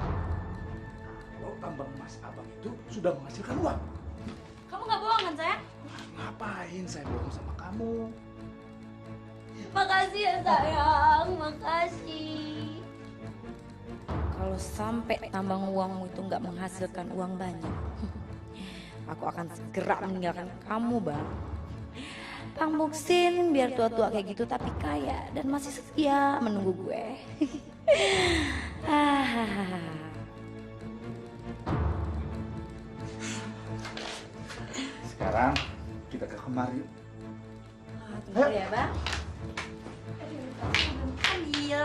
Kalau tambang emas Abang itu sudah menghasilkan uang. Kamu nggak bohong kan, sayang? Ngapain saya bohong sama kamu? Makasih ya sayang, makasih. Kalau sampai tambang uangmu itu nggak menghasilkan uang banyak, aku akan segera meninggalkan kamu, Bang. Bang Muksin biar tua-tua kayak gitu tapi kaya dan masih setia menunggu gue. Sekarang kita ke kamar yuk. Tunggu ya, Bang. Ambil.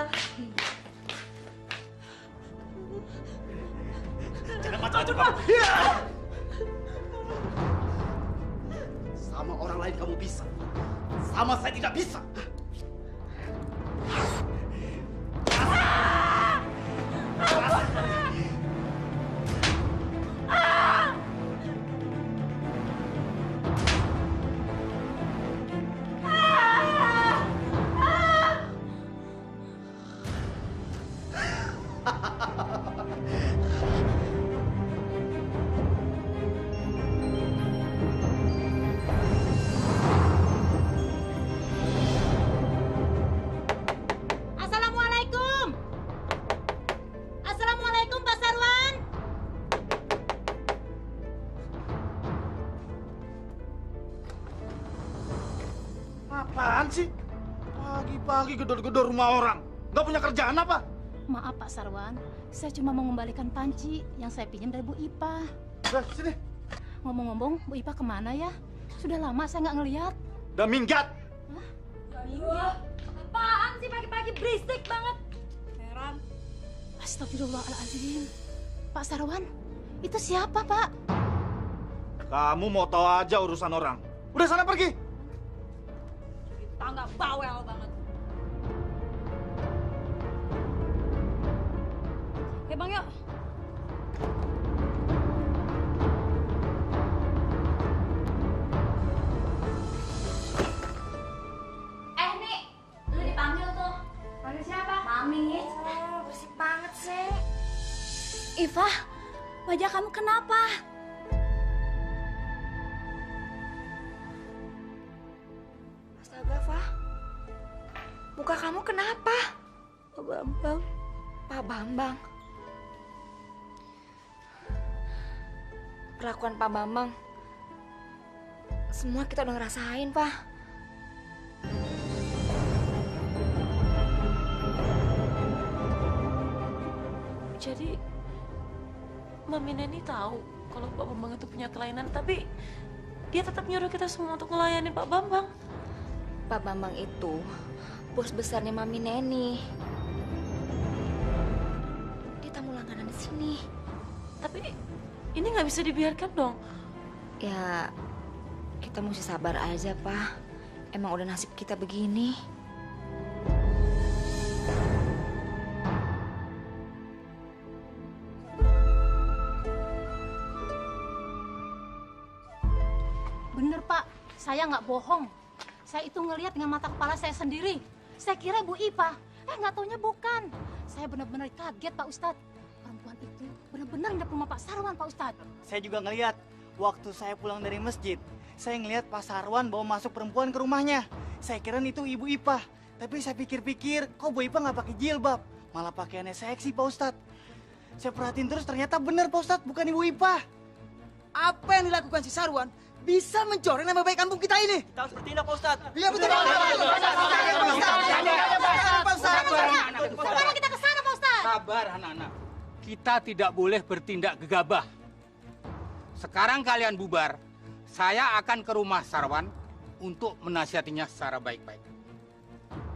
Jangan macam-macam kamu. Sama orang lain kamu bisa. Sama saya tidak bisa. Assalamualaikum Pak Sarwan. Apaan sih? Pagi-pagi gedor-gedor rumah orang. Nggak punya kerjaan apa? Maaf Pak Sarwan, saya cuma mau mengembalikan panci yang saya pinjam dari Bu Ipa. Sini. Ngomong-ngomong, Bu Ipa kemana ya? Sudah lama saya nggak ngeliat. Udah minggat. Wah, apaan sih pagi-pagi berisik banget. Heran. Astagfirullahaladzim. Pak Sarwan, itu siapa Pak? Kamu mau tahu aja urusan orang. Udah sana pergi. Tangga bawel banget. Oke Bang, yuk. Iva, wajah kamu kenapa? Astaga, Fah. Muka kamu kenapa? Pak Bambang. Pak Bambang. Perlakuan Pak Bambang. Semua kita udah ngerasain, Pak. Jadi Mami Neni tahu kalau Pak Bambang itu punya kelainan, tapi dia tetap nyuruh kita semua untuk melayani Pak Bambang. Pak Bambang itu bos besarnya Mami Neni. Dia tamu langganan di sini. Tapi ini nggak bisa dibiarkan dong. Ya, kita mesti sabar aja, Pak. Emang udah nasib kita begini. Bener Pak, saya nggak bohong. Saya itu ngelihat dengan mata kepala saya sendiri. Saya kira Bu Ipa, nggak taunya bukan. Saya benar-benar kaget Pak Ustadz. Perempuan itu benar-benar nginep rumah Pak Sarwan Pak Ustadz. Saya juga ngelihat waktu saya pulang dari masjid. Saya ngelihat Pak Sarwan bawa masuk perempuan ke rumahnya. Saya kira itu Ibu Ipa. Tapi saya pikir-pikir, kok Bu Ipa nggak pakai jilbab? Malah pakaiannya seksi Pak Ustadz. Saya perhatiin terus ternyata benar Pak Ustadz, bukan Ibu Ipa. Apa yang dilakukan si Sarwan bisa mencoreng nama baik kampung kita ini. Kita harus bertindak Pak Ustadz. Iya betul. Sekarang kita ke sana Pak Ustadz. Sabar anak-anak. Kita tidak boleh bertindak gegabah. Sekarang kalian bubar. Saya akan ke rumah Sarwan untuk menasihatinya secara baik-baik.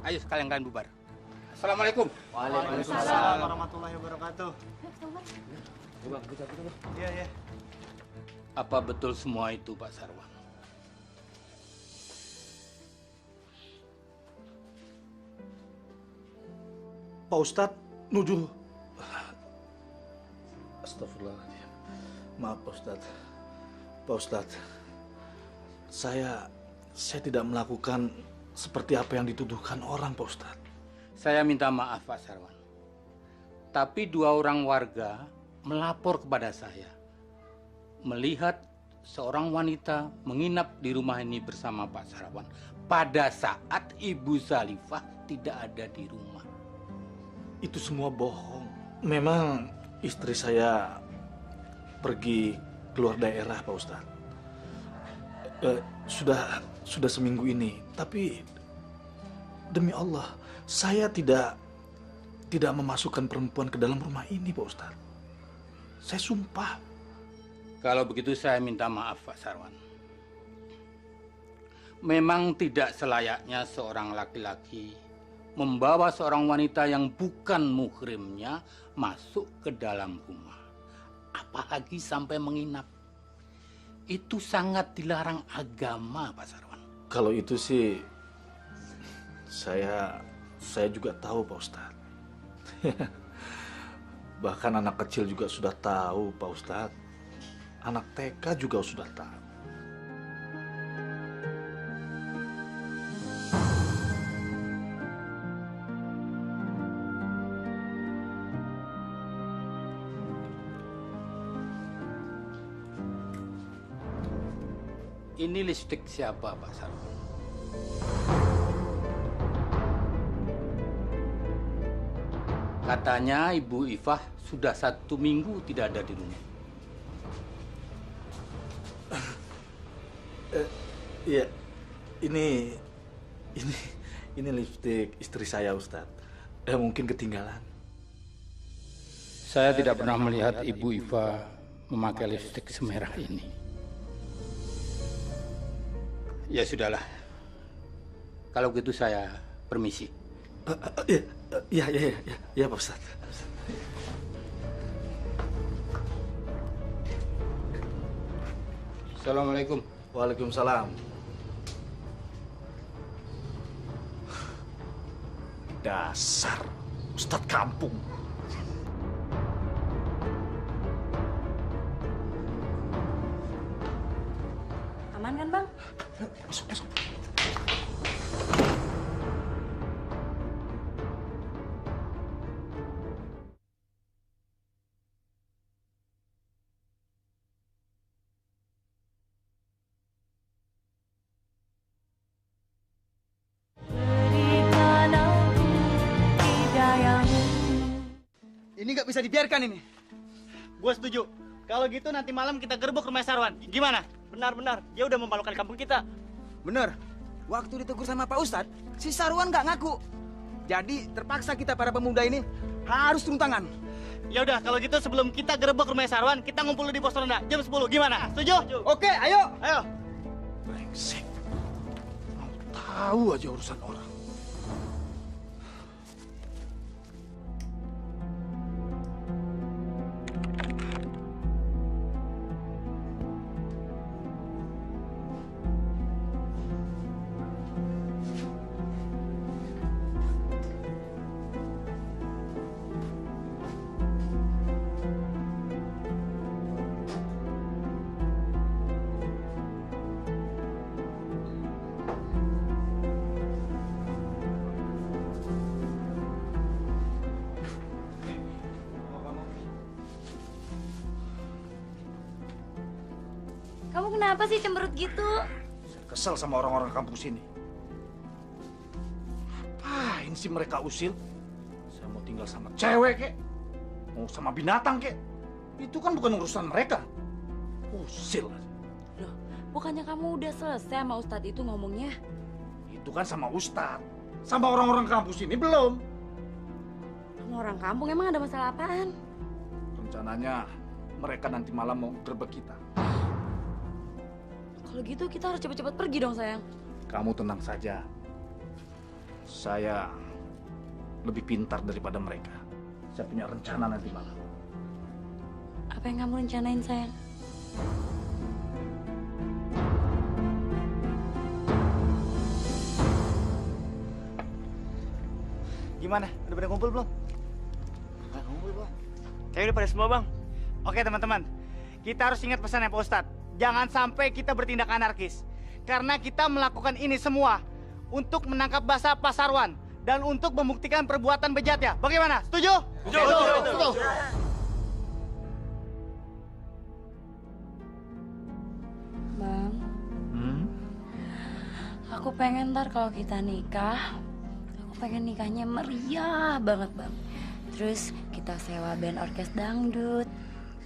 Ayo sekalian kalian bubar. Assalamualaikum. Waalaikumsalam warahmatullahi wabarakatuh. Iya, iya. Apa betul semua itu, Pak Sarwan? Pak Ustadz nuduh. Astagfirullahaladzim. Maaf Pak Ustadz. Pak Ustadz, saya tidak melakukan seperti apa yang dituduhkan orang, Pak Ustadz. Saya minta maaf, Pak Sarwan. Tapi 2 orang warga melapor kepada saya. Melihat seorang wanita menginap di rumah ini bersama Pak Sarwan pada saat Ibu Zalifah tidak ada di rumah. Itu semua bohong. Memang istri saya pergi keluar daerah, Pak Ustadz. Sudah seminggu ini, tapi demi Allah, saya tidak memasukkan perempuan ke dalam rumah ini, Pak Ustadz. Saya sumpah. Kalau begitu saya minta maaf, Pak Sarwan. Memang tidak selayaknya seorang laki-laki membawa seorang wanita yang bukan muhrimnya masuk ke dalam rumah. Apalagi sampai menginap. Itu sangat dilarang agama, Pak Sarwan. Kalau itu sih, saya juga tahu, Pak Ustadz. Bahkan anak kecil juga sudah tahu, Pak Ustadz. Anak TK juga sudah tahu. Ini lipstik siapa, Pak Sarwan? Katanya Ibu Ifah sudah 1 minggu tidak ada di rumah. Iya, ini lipstik istri saya, Ustadz. Mungkin ketinggalan. Saya tidak pernah melihat Ibu Iva memakai lipstik semerah ini. Ya sudahlah. Kalau gitu saya permisi. Iya, Pak Ustadz. Assalamualaikum. Waalaikumsalam. Dasar Ustadz kampung. Aman kan, Bang? Masuk. bisa dibiarkan ini. Gue setuju. Kalau gitu nanti malam kita gerbek rumah Sarwan. Gimana? Benar-benar, dia udah memalukan kampung kita. Bener. Waktu ditegur sama Pak Ustadz, si Sarwan nggak ngaku. Jadi terpaksa kita para pemuda ini harus turun tangan. Ya udah, kalau gitu sebelum kita gerbek rumah Sarwan, kita ngumpul di pos ronda jam 10. Gimana? Setuju? Oke, ayo. Ayo. Brengsek. Mau tahu aja urusan orang. Kamu kenapa sih cemberut gitu? Saya kesel sama orang-orang kampung sini. Apain sih mereka usil? Saya mau tinggal sama cewek kek, mau sama binatang kek. Itu kan bukan urusan mereka. Usil. Loh, bukannya kamu udah selesai sama Ustadz itu ngomongnya? Itu kan sama Ustadz. Sama orang-orang kampus ini belum. Sama orang kampung emang ada masalah apaan? Rencananya mereka nanti malam mau gerbek kita. Kalau gitu kita harus cepet-cepet pergi dong sayang. Kamu tenang saja. Saya lebih pintar daripada mereka. Saya punya rencana nanti malam. Apa yang kamu rencanain sayang? Gimana? Udah pada ngumpul belum? Udah ngumpul, Bang. Kayaknya udah pada semua, Bang. Oke, teman-teman. Kita harus ingat pesannya Pak Ustadz. Jangan sampai kita bertindak anarkis. Karena kita melakukan ini semua untuk menangkap basah Pak Sarwan dan untuk membuktikan perbuatan bejatnya. Bagaimana? Setuju? Setuju. Bang, aku pengen ntar kalau kita nikah, aku pengen nikahnya meriah banget bang. Terus kita sewa band orkes dangdut,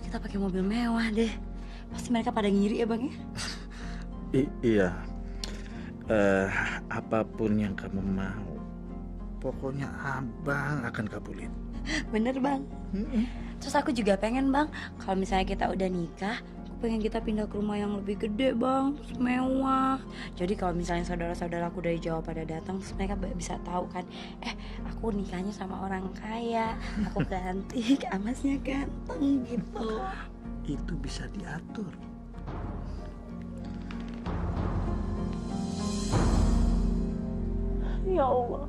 kita pakai mobil mewah deh. Pasti mereka pada ngiri ya bang ya? Iya. Apapun yang kamu mau, pokoknya abang akan kabulin. Bener bang. Terus aku juga pengen bang, kalau misalnya kita udah nikah, aku pengen kita pindah ke rumah yang lebih gede bang, mewah. Jadi kalau misalnya saudara-saudaraku dari Jawa pada datang, terus mereka bisa tahu kan, aku nikahnya sama orang kaya, aku cantik, amasnya ganteng gitu. Itu bisa diatur. Ya Allah,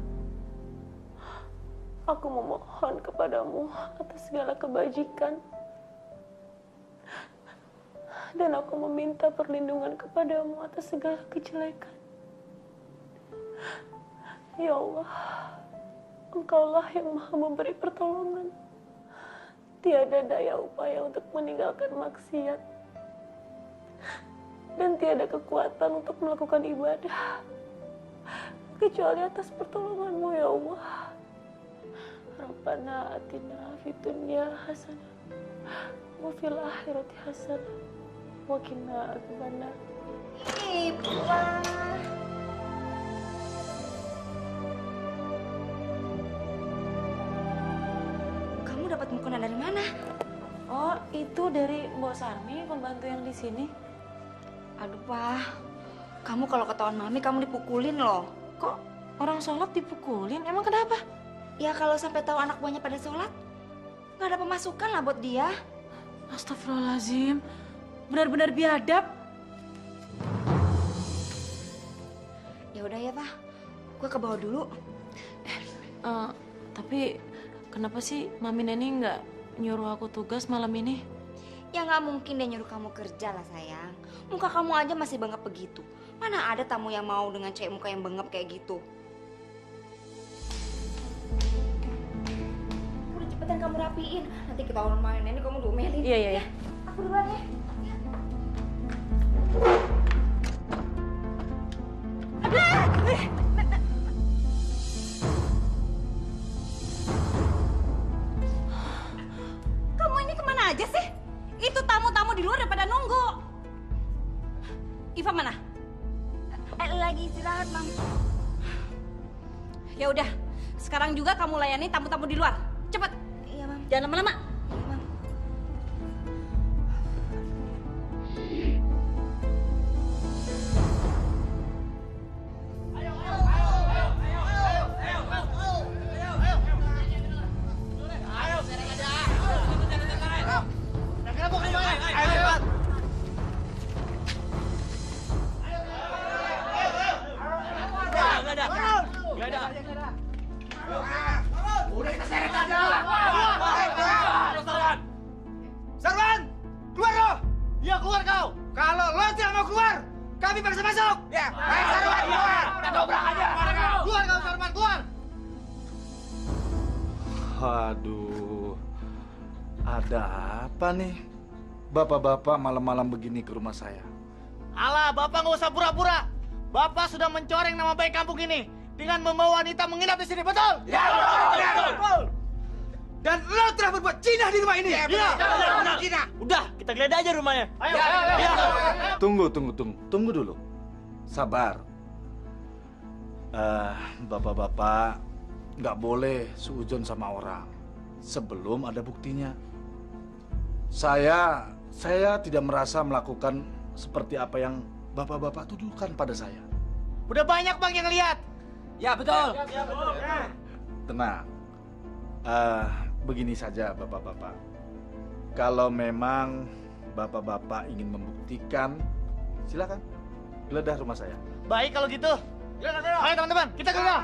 aku memohon kepadamu atas segala kebajikan. Dan aku meminta perlindungan kepadamu atas segala kejelekan. Ya Allah, Engkaulah yang maha memberi pertolongan. Tiada daya upaya untuk meninggalkan maksiat. Dan tiada kekuatan untuk melakukan ibadah. Kecuali atas pertolonganmu ya Allah. Rabbana atina fid dunya hasanah wa fil akhirati hasanah wa qina adzabannar. Kamu dapat mukena dari mana? Oh, itu dari Mbok Sarmi, pembantu yang di sini. Aduh, Pak. Kamu kalau ketahuan Mami, kamu dipukulin loh. Kok orang sholat dipukulin? Emang kenapa? Ya kalau sampai tahu anak buahnya pada sholat, nggak ada pemasukan lah buat dia. Astagfirullahaladzim. Benar-benar biadab. Ya udah ya, Pak. Gue ke bawah dulu. Tapi kenapa sih Mami Neni nggak nyuruh aku tugas malam ini? Ya nggak mungkin dia nyuruh kamu kerja lah sayang. Muka kamu aja masih bengap begitu. Mana ada tamu yang mau dengan cewek muka yang bengap kayak gitu. Udah cepetan kamu rapiin. Nanti kita orang main ini kamu domelin. Iya. Aku duluan ya. Ya udah, sekarang juga kamu layani tamu-tamu di luar. Cepet. Iya, Mam. Jangan lama-lama. Udah kita seret aja. Sarwan, keluar lo. Iya, keluar kau. Kalau lo tidak mau keluar, kami paksa masuk. Ya. Ayo Sarwan, keluar. Kita dobrak aja. Keluar kau, Sarman, keluar. Aduh, ada apa nih? Bapak-bapak malam-malam begini ke rumah saya. Alah, Bapak nggak usah pura-pura. Bapak sudah mencoreng nama baik kampung ini dengan membawa wanita menginap di sini, betul? Ya, betul. Dan lo telah berbuat zina di rumah ini. Ya, benar. Zina. Udah, kita geledah aja rumahnya. Ayo. Tunggu dulu. Sabar. Bapak-bapak nggak boleh suujon sama orang sebelum ada buktinya. Saya tidak merasa melakukan seperti apa yang bapak-bapak tuduhkan pada saya. Udah banyak Bang yang lihat. Ya, betul. Tenang. Begini saja bapak-bapak. Kalau memang bapak-bapak ingin membuktikan, silakan geledah rumah saya. Baik kalau gitu. Ayo teman-teman, kita geledah.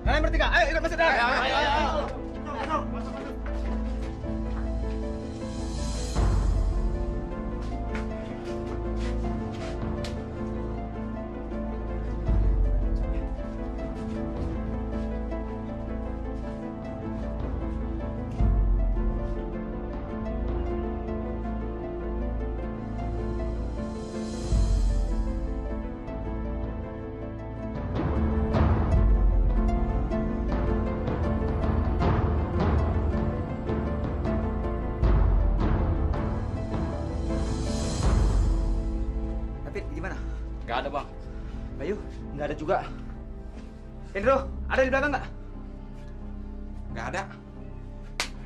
Kalian bertiga, ayo ikut masuk dalam. Ayo. Tapi gimana? Nggak ada, Bang. Bayu, nggak ada juga. Indro, ada di belakang nggak? Nggak ada.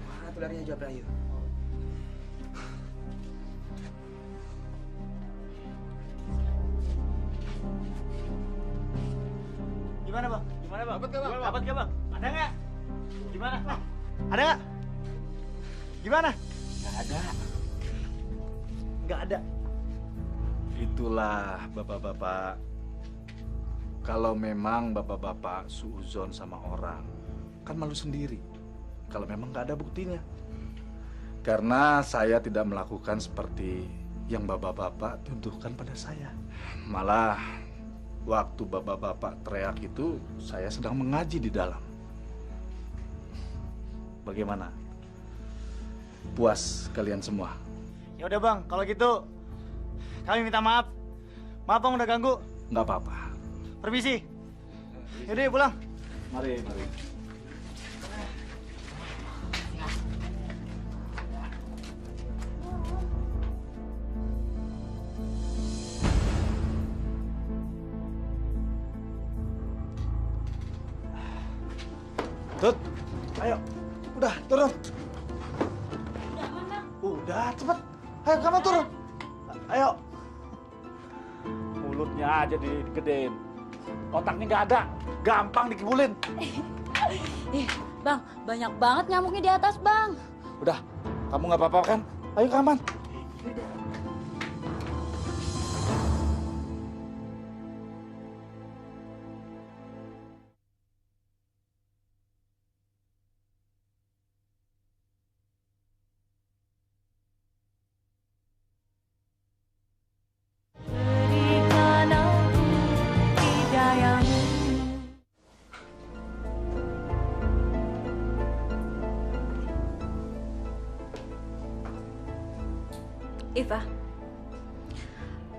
Mana tuh larinya jawab Bayu? Gimana Bang? Dapat nggak Bang? Ada nggak? Gimana? Ada nggak? Gimana? Nggak ada. Itulah bapak-bapak. Kalau memang bapak-bapak suuzon sama orang, kan malu sendiri. Kalau memang nggak ada buktinya. Karena saya tidak melakukan seperti yang bapak-bapak tuduhkan pada saya. Malah waktu bapak-bapak teriak itu, saya sedang mengaji di dalam. Bagaimana? Puas kalian semua? Ya udah Bang, kalau gitu kami minta maaf. Maaf Bang udah ganggu. Nggak apa-apa. Permisi. Yaudah pulang. Mari. Tut, ayo. Udah, turun. Udah, cepet. Ayo, kamu turun. Ayo. Mulutnya aja digedein. Otaknya nggak ada. Gampang dikibulin. Bang, banyak banget nyamuknya di atas, Bang. Udah, kamu nggak apa-apa kan? Ayo ke Aman. Iva,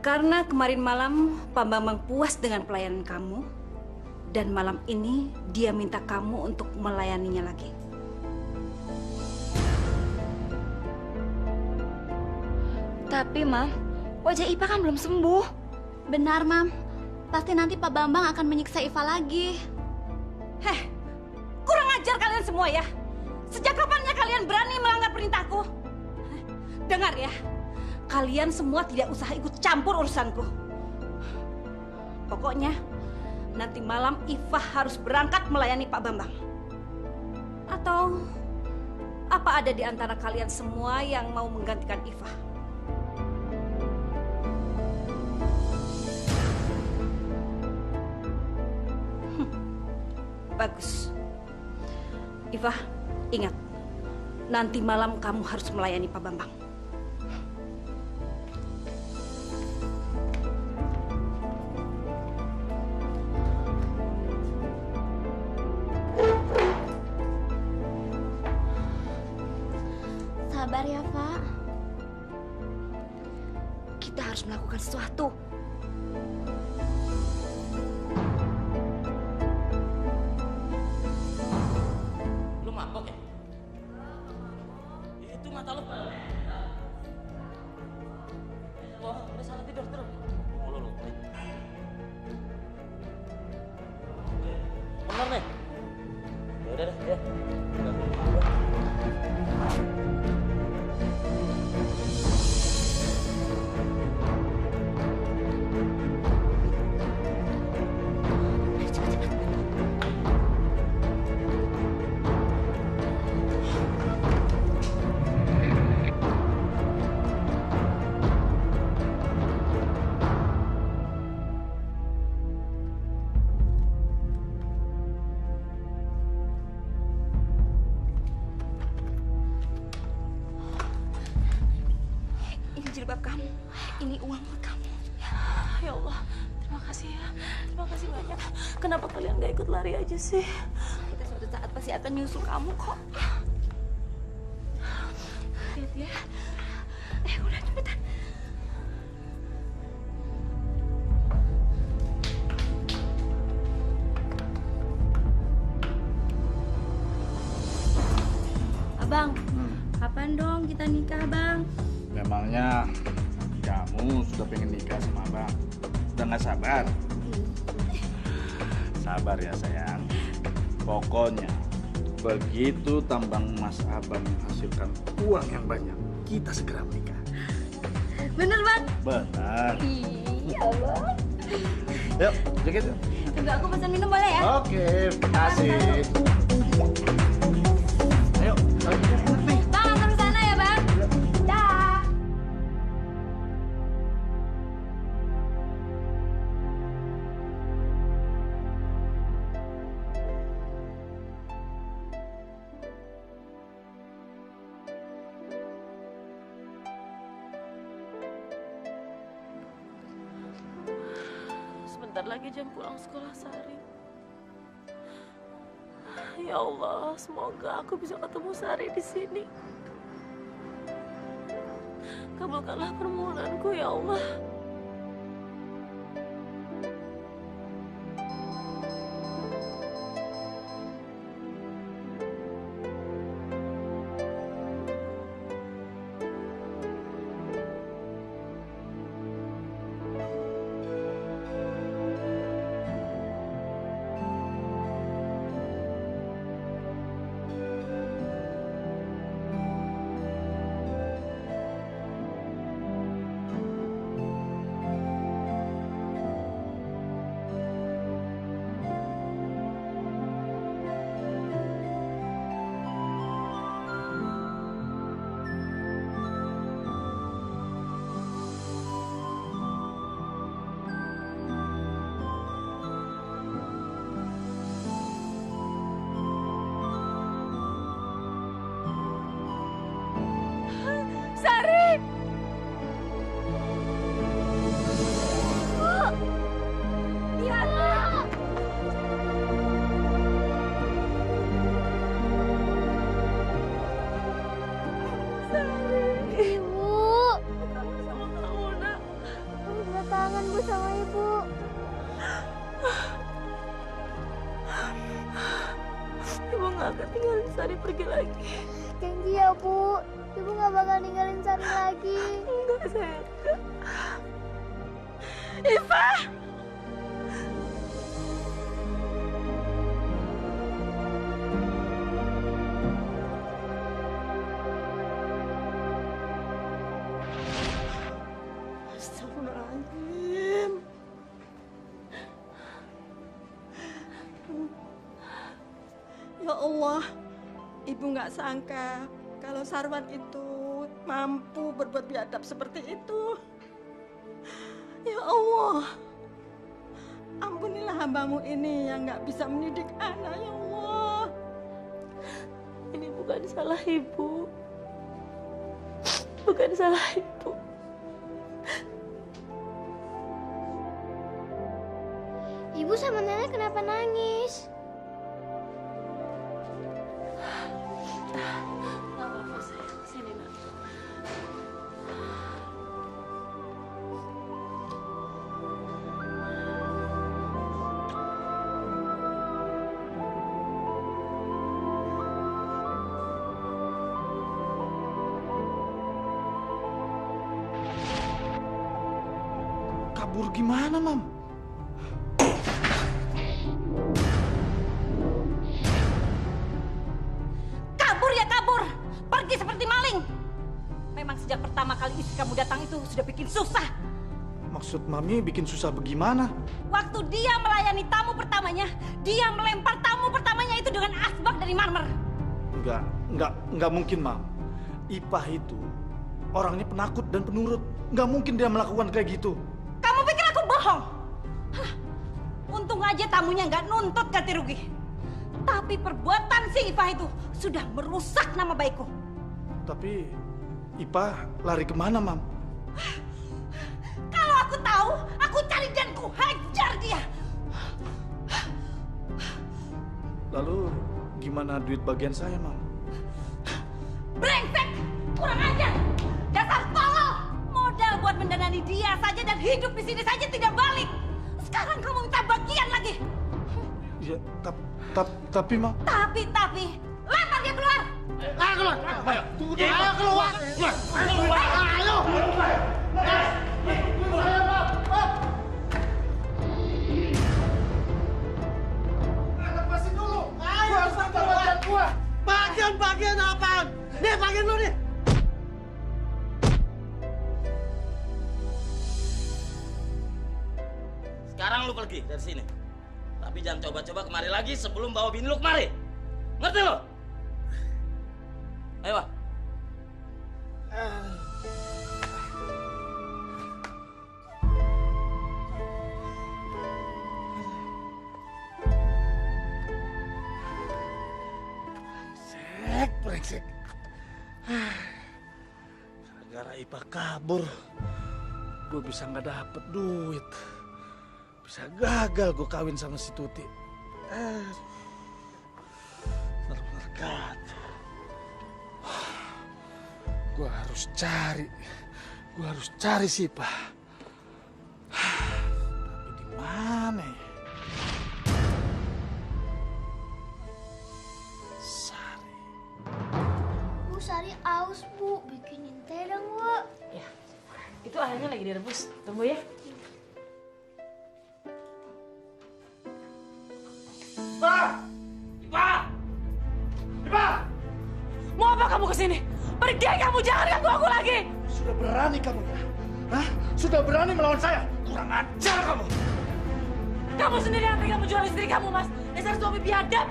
karena kemarin malam Pak Bambang puas dengan pelayanan kamu, dan malam ini dia minta kamu untuk melayaninya lagi. Tapi, Mam, wajah Ipa kan belum sembuh. Benar, Mam. Pasti nanti Pak Bambang akan menyiksa Iva lagi. Heh, semua ya. Sejak kapannya kalian berani melanggar perintahku? Dengar ya, kalian semua tidak usah ikut campur urusanku. Pokoknya nanti malam Iva harus berangkat melayani Pak Bambang. Atau apa ada di antara kalian semua yang mau menggantikan Iva? Bagus. Iva, ingat. Nanti malam kamu harus melayani Pak Bambang. Sabar ya, Pak. Kita harus melakukan sesuatu. Lu mabok ya? Itu mata lu. Wah, udah salah tidur terus. Lu. Bener nih. Ya udah deh, ya. Ini jilbab kamu. Ini uang buat kamu. Ya Allah, terima kasih ya. Terima kasih banyak. Kenapa kalian gak ikut lari aja sih? Kita suatu saat pasti akan nyusul kamu kok. Lihat ya. Udah cepetan. Abang, kapan dong kita nikah, Bang? Memangnya kamu sudah pengen nikah sama abang? Sudah nggak sabar? Sabar ya sayang. Pokoknya begitu tambang emas abang menghasilkan uang yang banyak, kita segera menikah. Bener, Bang? Benar. Iya, Bang. Yuk, sedikit yuk. Tunggu aku pesan minum boleh ya? Oke, kasih. Ayo, enak nih. Bang, antar ke sana ya, Bang? Dah. Sebentar lagi jam pulang sekolah Sari. Ya Allah, semoga aku bisa ketemu Sari di sini. Kabulkanlah permohonanku ya Allah. Sari! Ibu. Udah tangan Bu sama Ibu. Ibu gak akan tinggalin Sari pergi lagi. Janji ya Bu, Ibu gak bakal ninggalin Sari lagi. Enggak sayang. Iva! Ya Allah, Ibu nggak sangka kalau Sarwan itu mampu berbuat biadab seperti itu. Ya Allah, ampunilah hambamu ini yang nggak bisa mendidik anak, ya Allah. Ini bukan salah Ibu. Bukan salah Ibu. Ibu sama nenek kenapa nangis? Gak apa-apa sayang, sini nak. Kabur gimana, Mam? Kabur ya kabur, pergi seperti maling. Memang sejak pertama kali istri kamu datang itu sudah bikin susah. Maksud Mami bikin susah bagaimana? Waktu dia melayani tamu pertamanya, dia melempar tamu pertamanya itu dengan asbak dari marmer. Enggak mungkin, Mam. Ipah itu orangnya penakut dan penurut. Enggak mungkin dia melakukan kayak gitu. Kamu pikir aku bohong? Hah, untung aja tamunya nggak nuntut ganti rugi. Tapi perbuatan si Ipah itu sudah merusak nama baikku. Tapi Ipah lari kemana, Mam? Kalau aku tahu, aku cari dan ku hajar dia. Lalu gimana duit bagian saya, Mam? Brengsek, kurang ajar. Dasar tolol. Modal buat mendanani dia saja dan hidup di sini saja tidak balik. Sekarang kamu minta bagian lagi. Ya, tapi, Mam. Tapi, lempar dia keluar. Keluar. Ayo, tunggu dulu. Ayo keluar. Ayo. Lepasin dulu. Ayo, sampai bagian gua. Bagian apaan? Nih, bagian lu nih. Sekarang lu pergi dari sini. Tapi jangan coba-coba kemari lagi sebelum bawa bini lu kemari. Ngerti lu? Ayo, Pak. Brengsek. Gara-gara Ipah kabur, gue bisa nggak dapet duit. Bisa gagal gue kawin sama si Tuti. Benar-benar kacau. Gue harus cari si Ipah. Tapi di mana ya? Bu, Sari aus, Bu. Bikinin teh dong, Bu. Ya, itu airnya lagi direbus. Tunggu ya. Ipah! Mau apa kamu kesini? Pergi kamu, jangan ganggu aku lagi. Sudah berani kamu ya? Hah? Sudah berani melawan saya? Kurang ajar kamu. Kamu sendiri yang tega menjual istri kamu, Mas. Dasar suami biadab.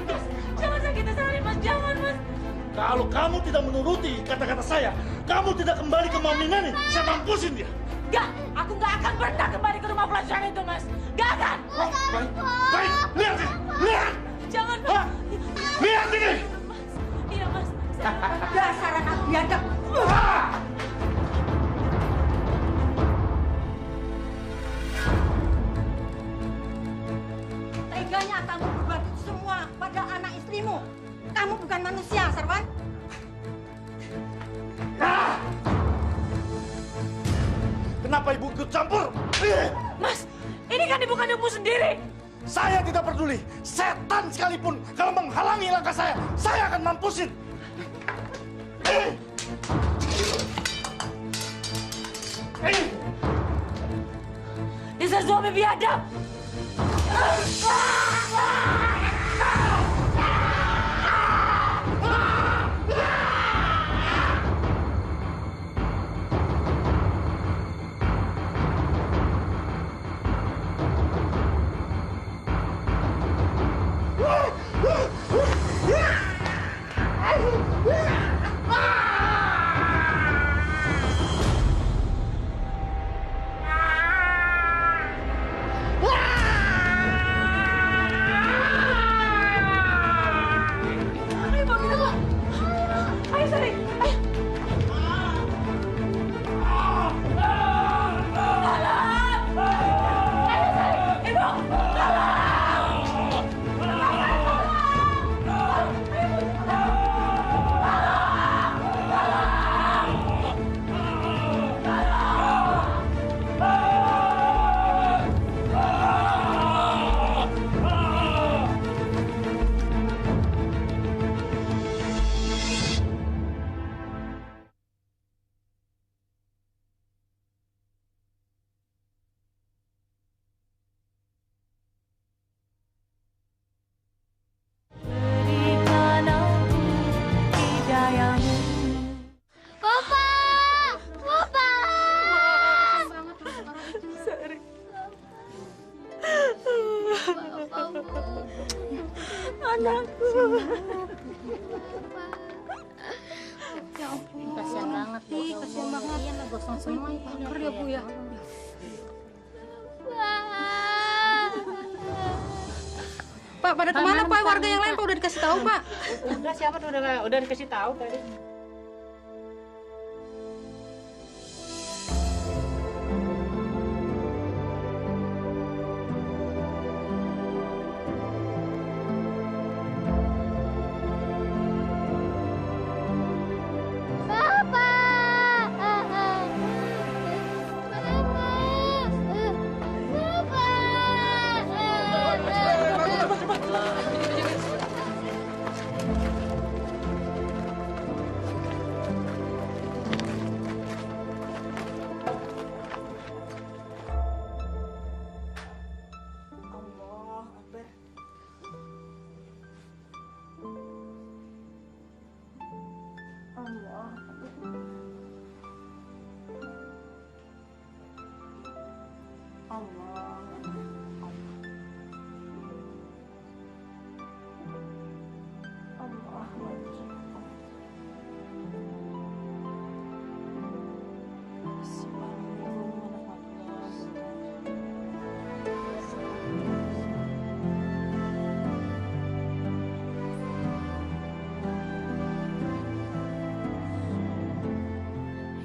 Mas, jangan sakiti Sari, Mas. Jangan, Mas. Kalau kamu tidak menuruti kata-kata saya, kamu tidak kembali ke Mami Nani. Saya mampusin dia. Enggak, aku nggak akan pernah kembali ke rumah pelacuran itu, Mas. Nggak akan. Baik, lihat sih, lihat. Jangan, Mas. Lihat ini. Iya, Mas. Dasar anak biadab. Teganya kamu berbuat semua pada anak istrimu. Kamu bukan manusia, Sarwan. Kenapa ibu ikut campur? Mas, ini kan ibu kandungmu sendiri. Saya tidak peduli. Setan sekalipun kalau menghalangi langkah saya akan mampusin. Dasar suami biadab. Anakku. Ya ampun. Kasihan banget, Bu. Kasihan banget. Iya, gosong semua itu. Kanker ya, Bu ya. Pak, pada kemana Pak? Warga yang lain Pak udah dikasih tahu Pak? Udah, siapa tuh udah dikasih tahu tadi.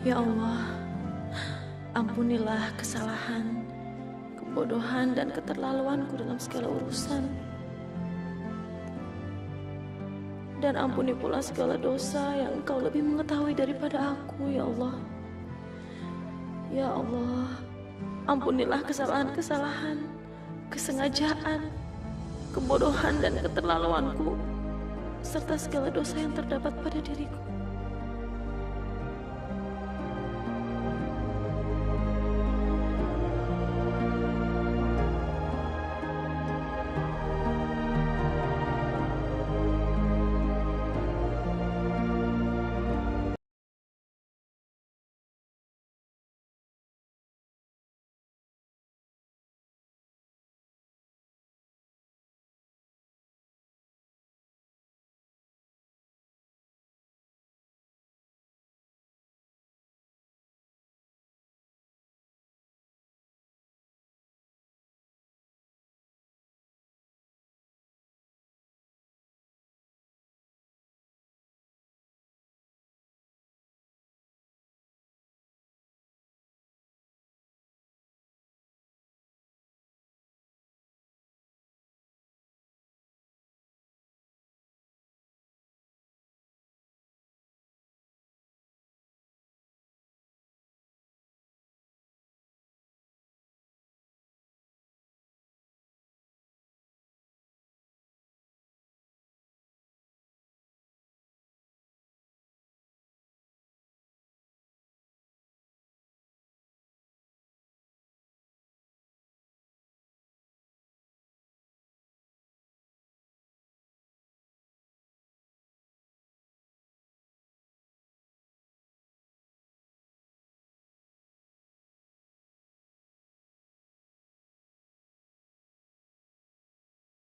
Ya Allah, ampunilah kesalahan, kebodohan, dan keterlaluanku dalam segala urusan. Dan ampuni pula segala dosa yang Engkau lebih mengetahui daripada aku, ya Allah. Ya Allah, ampunilah kesalahan-kesalahan, kesengajaan, kebodohan, dan keterlaluanku, serta segala dosa yang terdapat pada diriku.